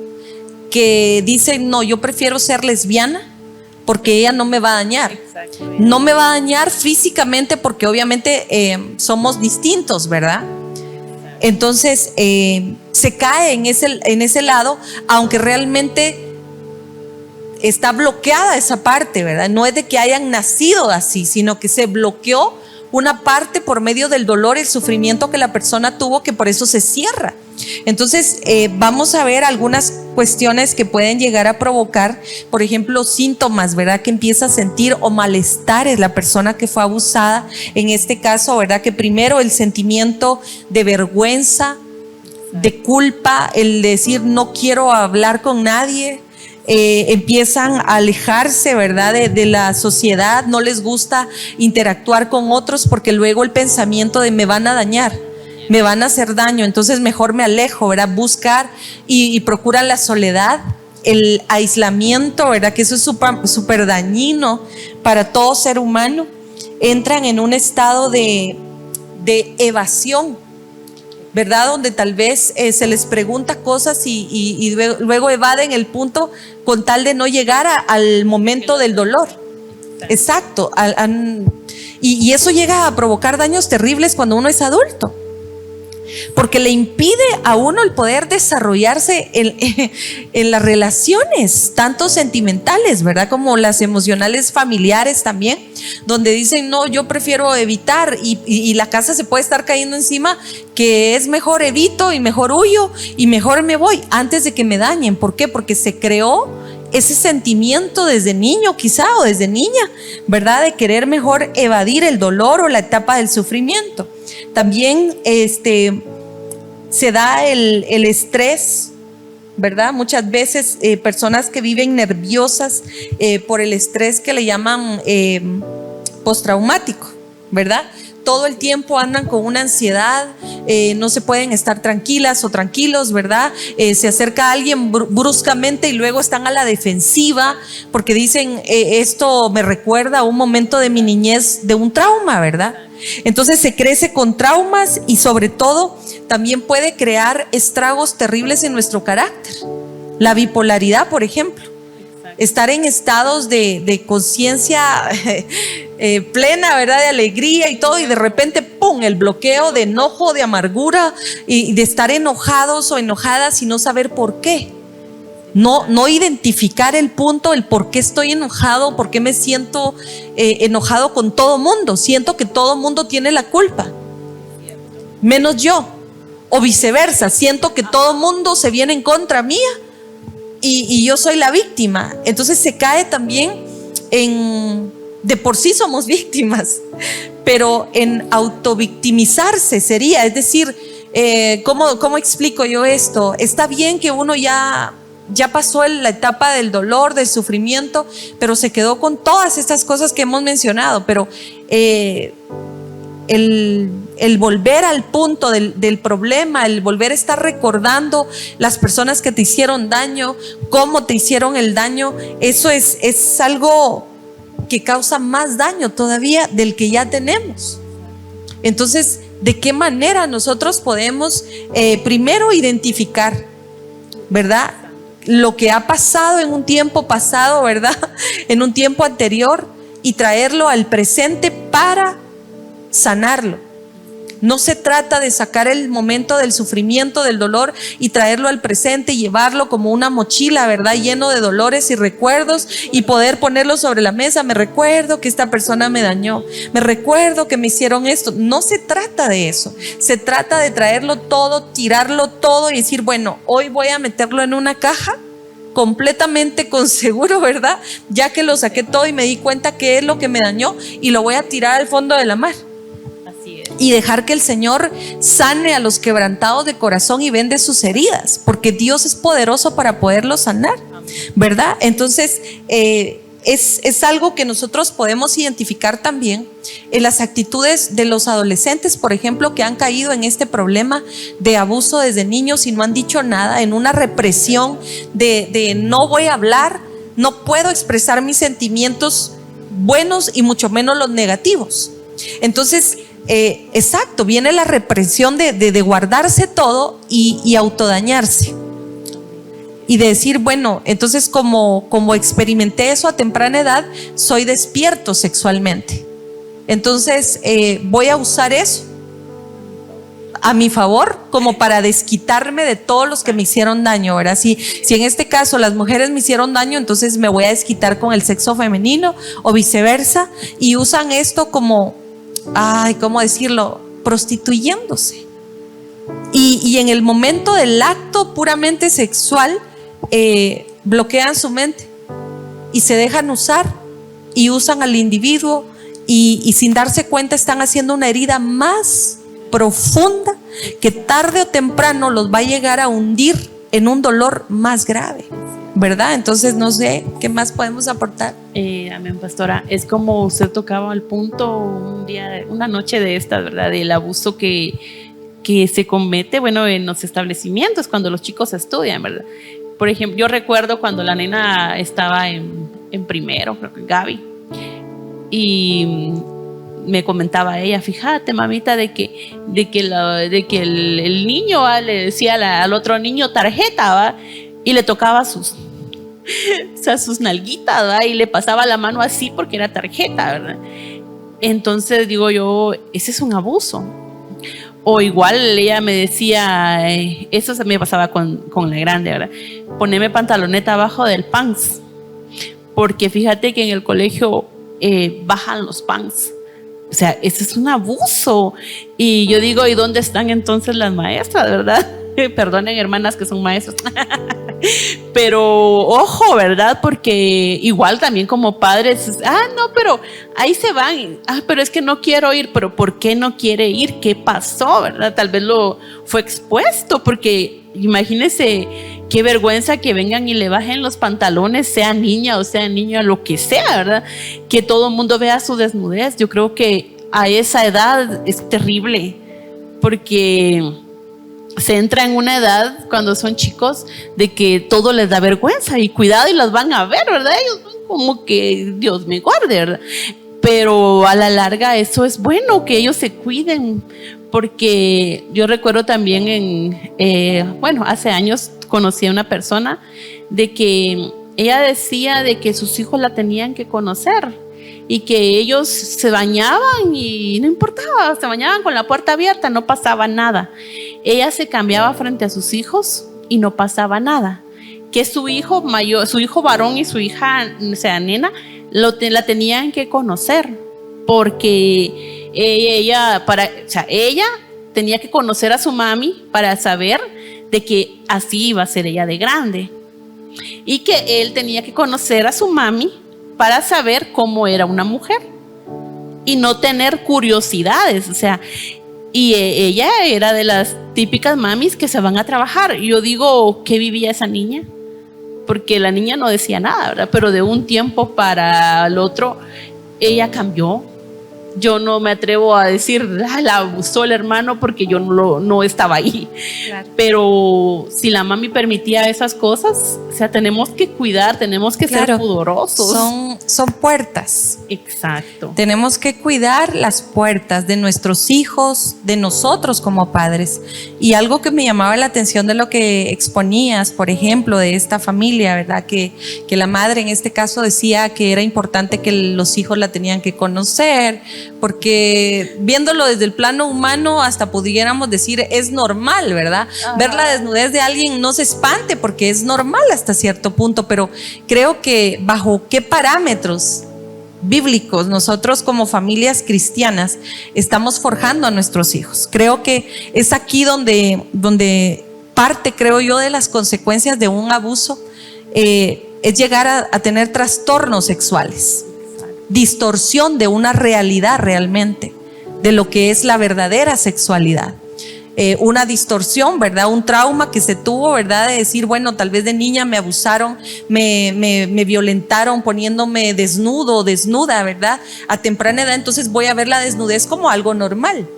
[SPEAKER 1] que dicen, no, yo prefiero ser lesbiana porque ella no me va a dañar. No me va a dañar físicamente porque obviamente somos distintos, ¿verdad? Entonces se cae en ese lado, aunque realmente está bloqueada esa parte, ¿verdad? No es de que hayan nacido así, sino que se bloqueó una parte por medio del dolor y el sufrimiento que la persona tuvo, que por eso se cierra. Entonces vamos a ver algunas cuestiones que pueden llegar a provocar, por ejemplo, síntomas, ¿verdad? Que empieza a sentir o malestares la persona que fue abusada. En este caso, ¿verdad? Que primero el sentimiento de vergüenza, de culpa, el decir no quiero hablar con nadie. Empiezan a alejarse, ¿verdad? De la sociedad, no les gusta interactuar con otros porque luego el pensamiento de me van a dañar, me van a hacer daño, entonces mejor me alejo, ¿verdad? Buscar y procuran la soledad, el aislamiento, ¿verdad? Que eso es súper dañino para todo ser humano. Entran en un estado de evasión, ¿verdad? Donde tal vez se les pregunta cosas y luego evaden el punto con tal de no llegar al momento del dolor. Exacto. Y eso llega a provocar daños terribles cuando uno es adulto, porque le impide a uno el poder desarrollarse en las relaciones, tanto sentimentales, ¿verdad? Como las emocionales familiares también, donde dicen, no, yo prefiero evitar y la casa se puede estar cayendo encima, que es mejor evito y mejor huyo y mejor me voy antes de que me dañen. ¿Por qué? Porque se creó ese sentimiento desde niño quizá o desde niña, ¿verdad? De querer mejor evadir el dolor o la etapa del sufrimiento. También se da el estrés, ¿verdad? Muchas veces personas que viven nerviosas por el estrés que le llaman postraumático, ¿verdad? Todo el tiempo andan con una ansiedad, no se pueden estar tranquilas o tranquilos, ¿verdad? Se acerca a alguien bruscamente y luego están a la defensiva porque dicen, esto me recuerda a un momento de mi niñez, de un trauma, ¿verdad? Entonces se crece con traumas y sobre todo también puede crear estragos terribles en nuestro carácter. La bipolaridad, por ejemplo. Estar en estados de conciencia plena, ¿verdad? De alegría y todo, y de repente, ¡pum!, el bloqueo de enojo, de amargura y de estar enojados o enojadas y no saber por qué. No identificar el punto, el por qué estoy enojado, por qué me siento enojado con todo mundo. Siento que todo mundo tiene la culpa, menos yo. O viceversa, siento que todo mundo se viene en contra mía y yo soy la víctima. Entonces se cae también de por sí somos víctimas, pero en autovictimizarse sería, es decir, ¿cómo explico yo esto? Está bien que uno ya pasó la etapa del dolor, del sufrimiento, pero se quedó con todas estas cosas que hemos mencionado, pero el volver al punto del problema, el volver a estar recordando las personas que te hicieron daño, cómo te hicieron el daño, eso es algo que causa más daño todavía del que ya tenemos. Entonces, ¿de qué manera nosotros podemos primero identificar, ¿verdad?, lo que ha pasado en un tiempo pasado, ¿verdad?, en un tiempo anterior, y traerlo al presente para sanarlo? No se trata de sacar el momento del sufrimiento, del dolor, y traerlo al presente y llevarlo como una mochila, ¿verdad?, lleno de dolores y recuerdos, y poder ponerlo sobre la mesa. Me recuerdo que esta persona me dañó, me recuerdo que me hicieron esto. No se trata de eso. Se trata de traerlo todo, tirarlo todo y decir, bueno, hoy voy a meterlo en una caja completamente con seguro, ¿verdad?, ya que lo saqué todo y me di cuenta que es lo que me dañó, y lo voy a tirar al fondo de la mar. Y dejar que el Señor sane a los quebrantados de corazón y vende sus heridas, porque Dios es poderoso para poderlos sanar, ¿verdad? Entonces es algo que nosotros podemos identificar también en las actitudes de los adolescentes, por ejemplo, que han caído en este problema de abuso desde niños y no han dicho nada, en una represión de no voy a hablar, no puedo expresar mis sentimientos buenos y mucho menos los negativos. Entonces, exacto, viene la represión de guardarse todo y autodañarse, y de decir, bueno, entonces como experimenté eso a temprana edad, soy despierto sexualmente, entonces voy a usar eso a mi favor como para desquitarme de todos los que me hicieron daño, ¿verdad? Si en este caso las mujeres me hicieron daño, entonces me voy a desquitar con el sexo femenino, o viceversa, y usan esto como, ¿cómo decirlo?, prostituyéndose. Y en el momento del acto puramente sexual, bloquean su mente y se dejan usar, y usan al individuo, y sin darse cuenta están haciendo una herida más profunda que tarde o temprano los va a llegar a hundir en un dolor más grave, ¿verdad? Entonces no sé qué más podemos aportar.
[SPEAKER 2] Amén, pastora. Es como usted tocaba el punto una noche de estas, ¿verdad?, del abuso que se comete, bueno, en los establecimientos cuando los chicos estudian, ¿verdad? Por ejemplo, yo recuerdo cuando la nena estaba en primero, creo que Gaby, y me comentaba ella, fíjate, mamita, de que el niño le decía al otro niño tarjeta, ¿va?, y le tocaba sus nalguitas, ¿va?, y le pasaba la mano así porque era tarjeta, ¿verdad? Entonces digo yo, ese es un abuso. O igual ella me decía, eso se me pasaba con la grande, ¿verdad?, poneme pantaloneta abajo del pants, porque fíjate que en el colegio bajan los pants. O sea, ese es un abuso. Y yo digo, ¿y dónde están entonces las maestras, verdad? Perdonen, hermanas que son maestras. Pero ojo, ¿verdad? Porque igual también como padres, no, pero ahí se van. Pero es que no quiero ir. Pero ¿por qué no quiere ir? ¿Qué pasó, verdad? Tal vez lo fue expuesto, porque imagínese qué vergüenza que vengan y le bajen los pantalones, sea niña o sea niño, lo que sea, ¿verdad? Que todo el mundo vea su desnudez. Yo creo que a esa edad es terrible, porque se entra en una edad cuando son chicos de que todo les da vergüenza, y cuidado y las van a ver, ¿verdad? Ellos como que Dios me guarde, ¿verdad? Pero a la larga eso es bueno, que ellos se cuiden, porque yo recuerdo también hace años conocí a una persona de que ella decía de que sus hijos la tenían que conocer, y que ellos se bañaban y no importaba, se bañaban con la puerta abierta, no pasaba nada. Ella se cambiaba frente a sus hijos y no pasaba nada. que su hijo mayor, su hijo varón y su hija, o sea, nena, la tenían que conocer, porque ella tenía que conocer a su mami para saber de que así iba a ser ella de grande, y que él tenía que conocer a su mami para saber cómo era una mujer y no tener curiosidades, o sea, y ella era de las típicas mamis que se van a trabajar. Y yo digo, ¿qué vivía esa niña? Porque la niña no decía nada, ¿verdad? Pero de un tiempo para el otro, ella cambió. Yo no me atrevo a decir, la abusó el hermano, porque yo no estaba ahí. Claro. Pero si la mami permitía esas cosas, o sea, tenemos que cuidar, tenemos que ser pudorosos.
[SPEAKER 1] Son puertas.
[SPEAKER 2] Exacto.
[SPEAKER 1] Tenemos que cuidar las puertas de nuestros hijos, de nosotros como padres. Y algo que me llamaba la atención de lo que exponías, por ejemplo, de esta familia, ¿verdad? Que la madre en este caso decía que era importante que los hijos la tenían que conocer, porque viéndolo desde el plano humano hasta pudiéramos decir es normal, ¿verdad? Ver la desnudez de alguien no se espante, porque es normal hasta cierto punto, pero creo que bajo qué parámetros bíblicos nosotros como familias cristianas estamos forjando a nuestros hijos. Creo que es aquí donde parte, creo yo, de las consecuencias de un abuso es llegar a tener trastornos sexuales, distorsión de una realidad realmente, de lo que es la verdadera sexualidad. Una distorsión, ¿verdad? Un trauma que se tuvo, ¿verdad? De decir, bueno, tal vez de niña me abusaron, me violentaron poniéndome desnudo o desnuda, ¿verdad? A temprana edad, entonces voy a ver la desnudez como algo normal,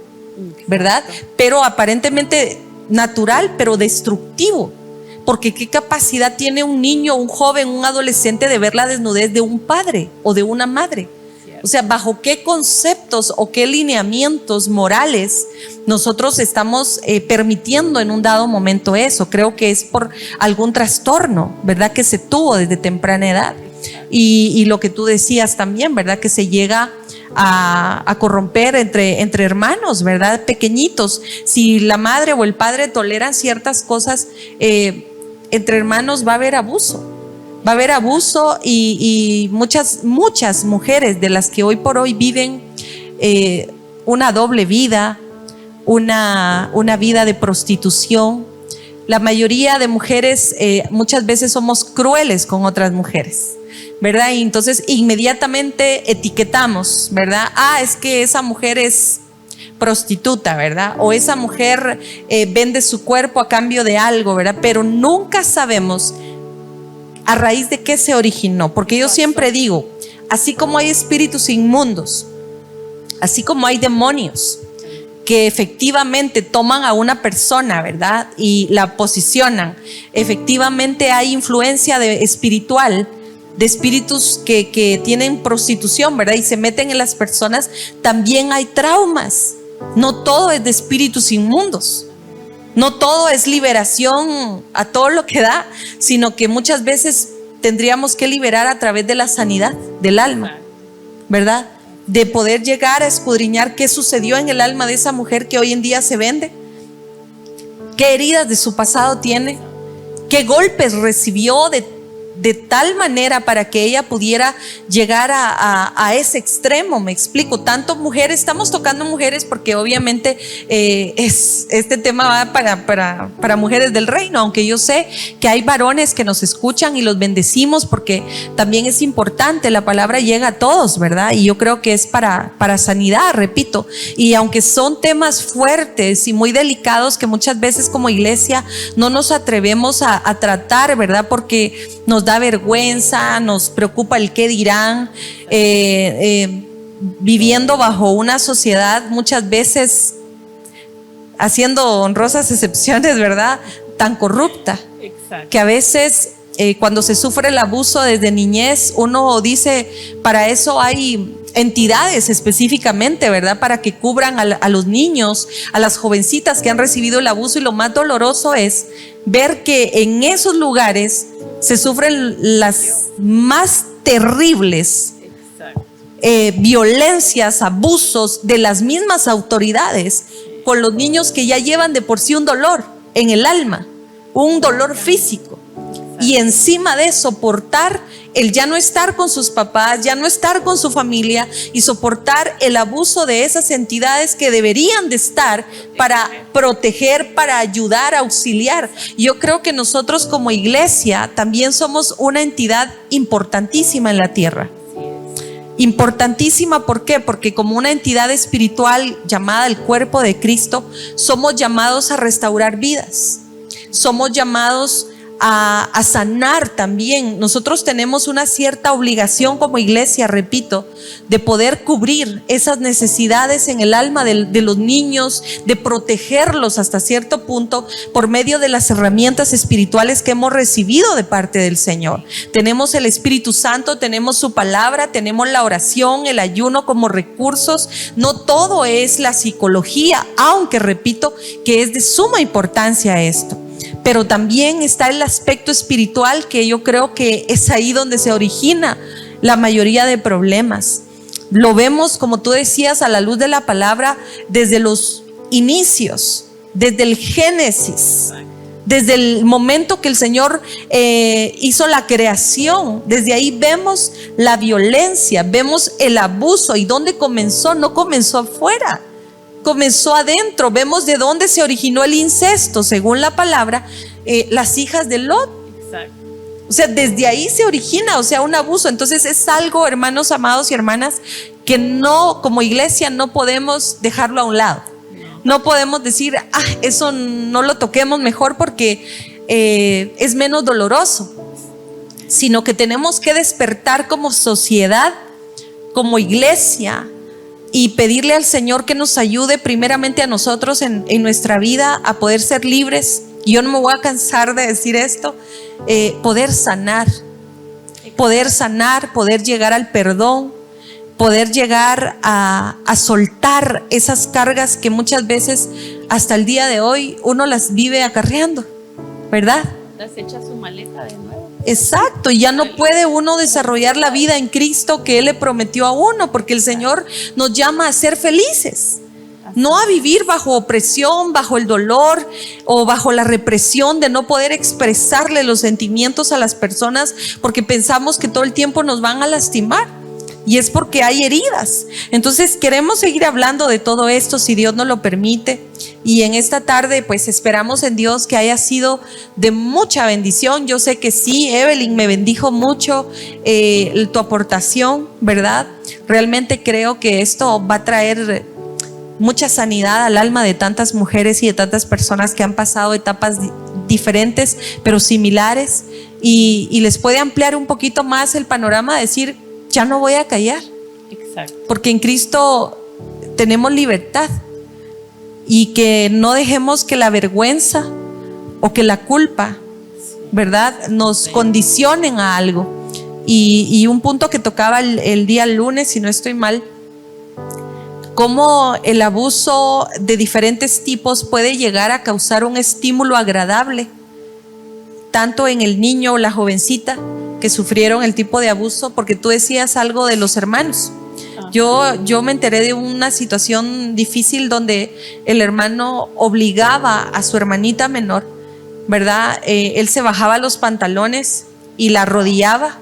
[SPEAKER 1] ¿verdad? Pero aparentemente natural, pero destructivo. Porque qué capacidad tiene un niño, un joven, un adolescente de ver la desnudez de un padre o de una madre. O sea, bajo qué conceptos o qué lineamientos morales nosotros estamos permitiendo en un dado momento eso. Creo que es por algún trastorno, ¿verdad? Que se tuvo desde temprana edad. Y lo que tú decías también, ¿verdad? Que se llega a corromper entre hermanos, ¿verdad? Pequeñitos. Si la madre o el padre toleran ciertas cosas, entre hermanos va a haber abuso. Va a haber abuso y muchas mujeres de las que hoy por hoy viven una doble vida, una vida de prostitución. La mayoría de mujeres muchas veces somos crueles con otras mujeres, ¿verdad? Y entonces inmediatamente etiquetamos, ¿verdad? Es que esa mujer es prostituta, ¿verdad? O esa mujer vende su cuerpo a cambio de algo, ¿verdad? Pero nunca sabemos a raíz de qué se originó, porque yo siempre digo, así como hay espíritus inmundos, así como hay demonios que efectivamente toman a una persona, ¿verdad? Y la posicionan, efectivamente hay influencia espiritual, de espíritus que tienen prostitución, ¿verdad? Y se meten en las personas, también hay traumas. No todo es de espíritus inmundos. No todo es liberación a todo lo que da, sino que muchas veces tendríamos que liberar a través de la sanidad del alma, ¿verdad? De poder llegar a escudriñar qué sucedió en el alma de esa mujer que hoy en día se vende, qué heridas de su pasado tiene, qué golpes recibió de tal manera para que ella pudiera llegar a ese extremo. Me explico, tanto mujeres, estamos tocando mujeres porque obviamente este tema va para mujeres del reino, aunque yo sé que hay varones que nos escuchan y los bendecimos porque también es importante, la palabra llega a todos, ¿verdad? Y yo creo que es para sanidad, repito, y aunque son temas fuertes y muy delicados que muchas veces como iglesia no nos atrevemos a tratar, ¿verdad? Porque nos da vergüenza, nos preocupa el qué dirán, viviendo bajo una sociedad muchas veces, haciendo honrosas excepciones, ¿verdad? Tan corrupta. Exacto. Que a veces cuando se sufre el abuso desde niñez, uno dice, para eso hay entidades específicamente, ¿verdad? Para que cubran a los niños, a las jovencitas que han recibido el abuso, y lo más doloroso es ver que en esos lugares se sufren las más terribles violencias, abusos de las mismas autoridades con los niños que ya llevan de por sí un dolor en el alma, un dolor físico. y encima de soportar el ya no estar con sus papás, ya no estar con su familia y soportar el abuso de esas entidades que deberían de estar para proteger, para ayudar, auxiliar. Yo creo que nosotros como iglesia también somos una entidad importantísima en la tierra. Importantísima, ¿por qué? Porque como una entidad espiritual llamada el cuerpo de Cristo, somos llamados a restaurar vidas. Somos llamados a sanar también. Nosotros tenemos una cierta obligación como iglesia, repito, de poder cubrir esas necesidades en el alma de los niños, de protegerlos hasta cierto punto por medio de las herramientas espirituales que hemos recibido de parte del Señor. Tenemos el Espíritu Santo, tenemos su palabra, tenemos la oración, el ayuno como recursos. No todo es la psicología, aunque repito que es de suma importancia esto. Pero también está el aspecto espiritual, que yo creo que es ahí donde se origina la mayoría de problemas. Lo vemos, como tú decías, a la luz de la palabra, desde los inicios, desde el Génesis, desde el momento que el Señor hizo la creación. Desde ahí vemos la violencia, vemos el abuso. ¿Y dónde comenzó? No comenzó afuera, comenzó adentro. Vemos de dónde se originó el incesto, según la palabra, las hijas de Lot. Exacto. O sea, desde ahí se origina, o sea, un abuso. Entonces es algo, hermanos amados y hermanas, que no, como iglesia, no podemos dejarlo a un lado. No podemos decir, eso no lo toquemos mejor porque es menos doloroso, sino que tenemos que despertar como sociedad, como iglesia, y pedirle al Señor que nos ayude primeramente a nosotros en nuestra vida a poder ser libres. Y yo no me voy a cansar de decir esto, poder sanar, poder llegar al perdón, poder llegar a soltar esas cargas que muchas veces hasta el día de hoy uno las vive acarreando, ¿verdad?
[SPEAKER 2] Las echa su maleta de nuevo.
[SPEAKER 1] Exacto, y ya no puede uno desarrollar la vida en Cristo que Él le prometió a uno, porque el Señor nos llama a ser felices, no a vivir bajo opresión, bajo el dolor o bajo la represión de no poder expresarle los sentimientos a las personas porque pensamos que todo el tiempo nos van a lastimar. Y es porque hay heridas. Entonces queremos seguir hablando de todo esto si Dios nos lo permite. Y en esta tarde pues esperamos en Dios que haya sido de mucha bendición. Yo sé que sí, Evelyn me bendijo mucho tu aportación, ¿verdad? Realmente creo que esto va a traer mucha sanidad al alma de tantas mujeres y de tantas personas que han pasado etapas diferentes pero similares. Y les puede ampliar un poquito más el panorama, decir, ya no voy a callar. Exacto. Porque en Cristo tenemos libertad, y que no dejemos que la vergüenza o que la culpa, ¿verdad?, nos condicionen a algo. Y un punto que tocaba el día lunes, si no estoy mal, cómo el abuso de diferentes tipos puede llegar a causar un estímulo agradable, tanto en el niño o la jovencita que sufrieron el tipo de abuso, porque tú decías algo de los hermanos. Yo me enteré de una situación difícil donde el hermano obligaba a su hermanita menor, ¿verdad? Él se bajaba los pantalones y la arrodillaba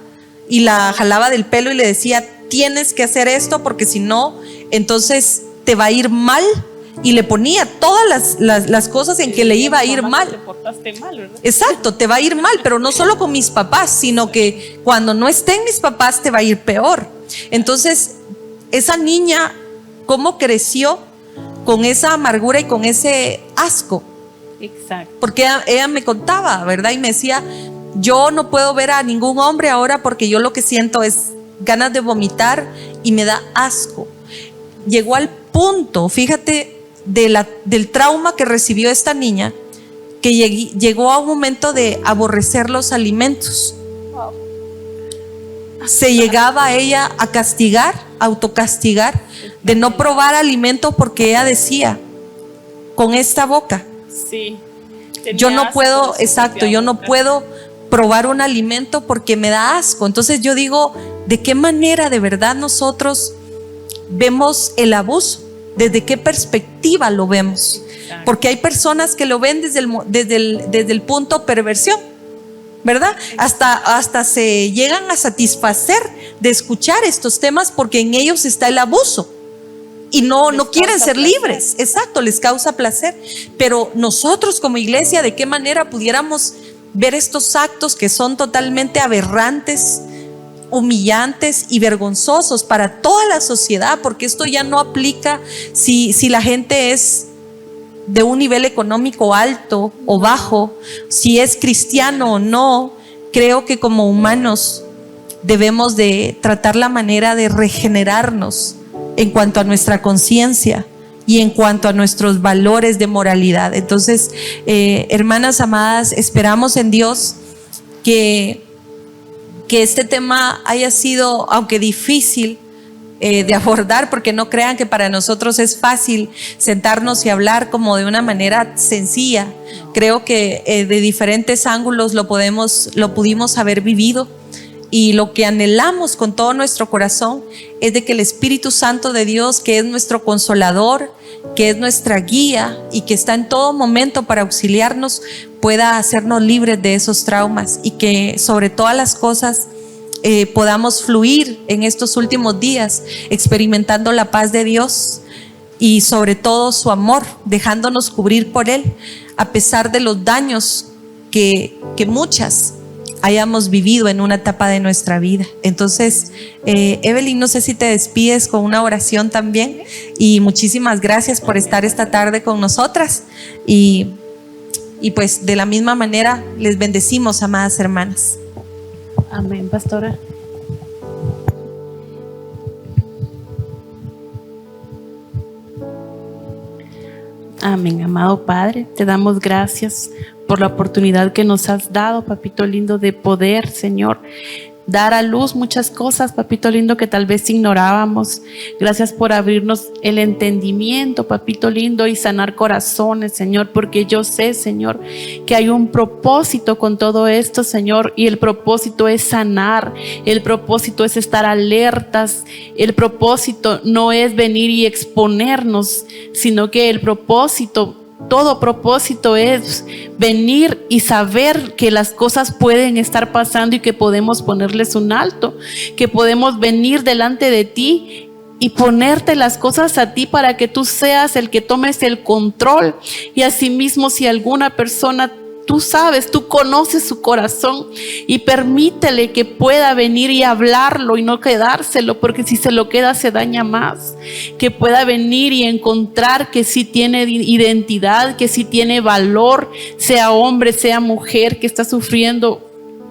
[SPEAKER 1] y la jalaba del pelo y le decía, tienes que hacer esto porque si no, entonces te va a ir mal. Y le ponía todas las cosas en que le iba a ir mal. Te portaste mal, ¿verdad? Exacto, te va a ir mal, pero no solo con mis papás, sino que cuando no estén mis papás te va a ir peor. Entonces, esa niña, ¿cómo creció con esa amargura y con ese asco? Exacto. Porque ella me contaba, ¿verdad? Y me decía, yo no puedo ver a ningún hombre ahora porque yo lo que siento es ganas de vomitar y me da asco. Llegó al punto, fíjate, del trauma que recibió esta niña, que llegó a un momento de aborrecer los alimentos. Se llegaba a ella a castigar, autocastigar, de no probar alimentos porque ella decía, con esta boca, sí, yo no puedo, exacto, yo no puedo probar un alimento porque me da asco. Entonces yo digo, ¿de qué manera de verdad nosotros vemos el abuso? ¿Desde qué perspectiva lo vemos? Porque hay personas que lo ven desde el punto perversión, ¿verdad? Hasta se llegan a satisfacer de escuchar estos temas porque en ellos está el abuso y no quieren ser libres. Exacto, les causa placer. Pero nosotros como iglesia, ¿de qué manera pudiéramos ver estos actos que son totalmente aberrantes, humillantes y vergonzosos para toda la sociedad? Porque esto ya no aplica si la gente es de un nivel económico alto o bajo, si es cristiano o no. Creo que como humanos debemos de tratar la manera de regenerarnos en cuanto a nuestra conciencia y en cuanto a nuestros valores de moralidad. Entonces, hermanas amadas, esperamos en Dios que este tema haya sido, aunque difícil de abordar, porque no crean que para nosotros es fácil sentarnos y hablar como de una manera sencilla. Creo que de diferentes ángulos lo pudimos haber vivido, y lo que anhelamos con todo nuestro corazón es de que el Espíritu Santo de Dios, que es nuestro consolador, que es nuestra guía y que está en todo momento para auxiliarnos, pueda hacernos libres de esos traumas, y que sobre todas las cosas podamos fluir en estos últimos días experimentando la paz de Dios y sobre todo su amor, dejándonos cubrir por Él a pesar de los daños que muchas hayamos vivido en una etapa de nuestra vida. Entonces, Evelyn, no sé si te despides con una oración también, y muchísimas gracias por estar esta tarde con nosotras, y pues de la misma manera les bendecimos, amadas hermanas.
[SPEAKER 2] Amén, pastora. Amén, amado Padre, te damos gracias por la oportunidad que nos has dado, papito lindo, de poder, Señor, dar a luz muchas cosas, papito lindo, que tal vez ignorábamos. Gracias por abrirnos el entendimiento, papito lindo, y sanar corazones, Señor, porque yo sé, Señor, que hay un propósito con todo esto, Señor, y el propósito es sanar, el propósito es estar alertas, el propósito no es venir y exponernos, sino que el propósito, todo propósito es venir y saber que las cosas pueden estar pasando y que podemos ponerles un alto, que podemos venir delante de ti y ponerte las cosas a ti para que tú seas el que tomes el control. Y asimismo, si alguna persona, tú sabes, tú conoces su corazón, y permítele que pueda venir y hablarlo y no quedárselo, porque si se lo queda se daña más. Que pueda venir y encontrar que sí tiene identidad, que sí tiene valor, sea hombre, sea mujer, que está sufriendo,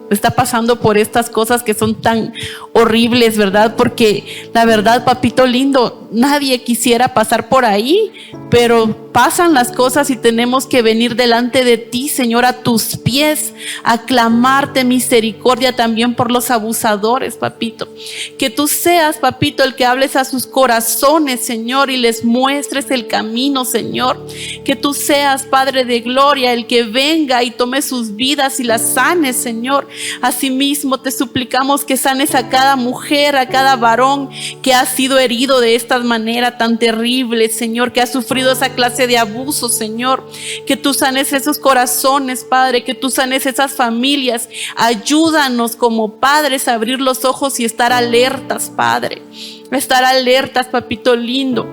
[SPEAKER 2] está pasando por estas cosas que son tan horribles, ¿verdad? Porque la verdad, papito lindo, nadie quisiera pasar por ahí, pero pasan las cosas y tenemos que venir delante de ti, Señor, a tus pies, a clamarte misericordia también por los abusadores, papito. Que tú seas, papito, el que hables a sus corazones, Señor, y les muestres el camino, Señor. Que tú seas, Padre de gloria, el que venga y tome sus vidas y las sanes, Señor. Asimismo, te suplicamos que sanes a cada mujer, a cada varón que ha sido herido de esta manera tan terrible, Señor, que ha sufrido esa clase de abuso, Señor. Que tú sanes esos corazones, Padre, que tú sanes esas familias. Ayúdanos como padres a abrir los ojos y estar alertas, Padre. Estar alertas, papito lindo.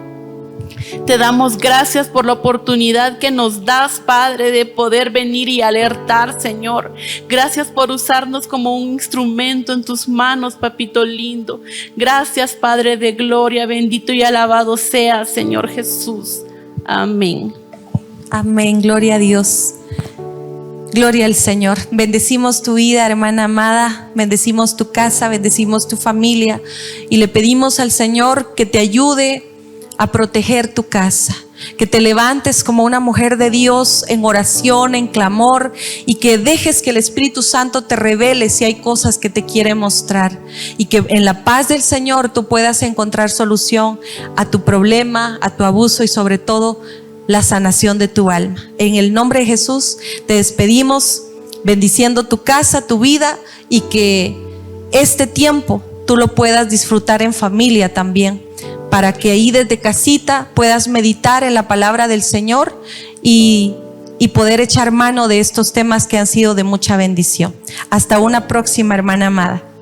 [SPEAKER 2] Te damos gracias por la oportunidad que nos das, Padre, de poder venir y alertar, Señor. Gracias por usarnos como un instrumento en tus manos, papito lindo. Gracias, Padre de gloria, bendito y alabado sea, Señor Jesús. Amén.
[SPEAKER 1] Amén, gloria a Dios. Gloria al Señor. Bendecimos tu vida, hermana amada. Bendecimos tu casa, bendecimos tu familia. Y le pedimos al Señor que te ayude a proteger tu casa, que te levantes como una mujer de Dios en oración, en clamor, y que dejes que el Espíritu Santo te revele si hay cosas que te quiere mostrar, y que en la paz del Señor tú puedas encontrar solución a tu problema, a tu abuso, y sobre todo la sanación de tu alma. En el nombre de Jesús te despedimos, bendiciendo tu casa, tu vida, y que este tiempo tú lo puedas disfrutar en familia también, para que ahí desde casita puedas meditar en la palabra del Señor y y poder echar mano de estos temas que han sido de mucha bendición. Hasta una próxima, hermana amada.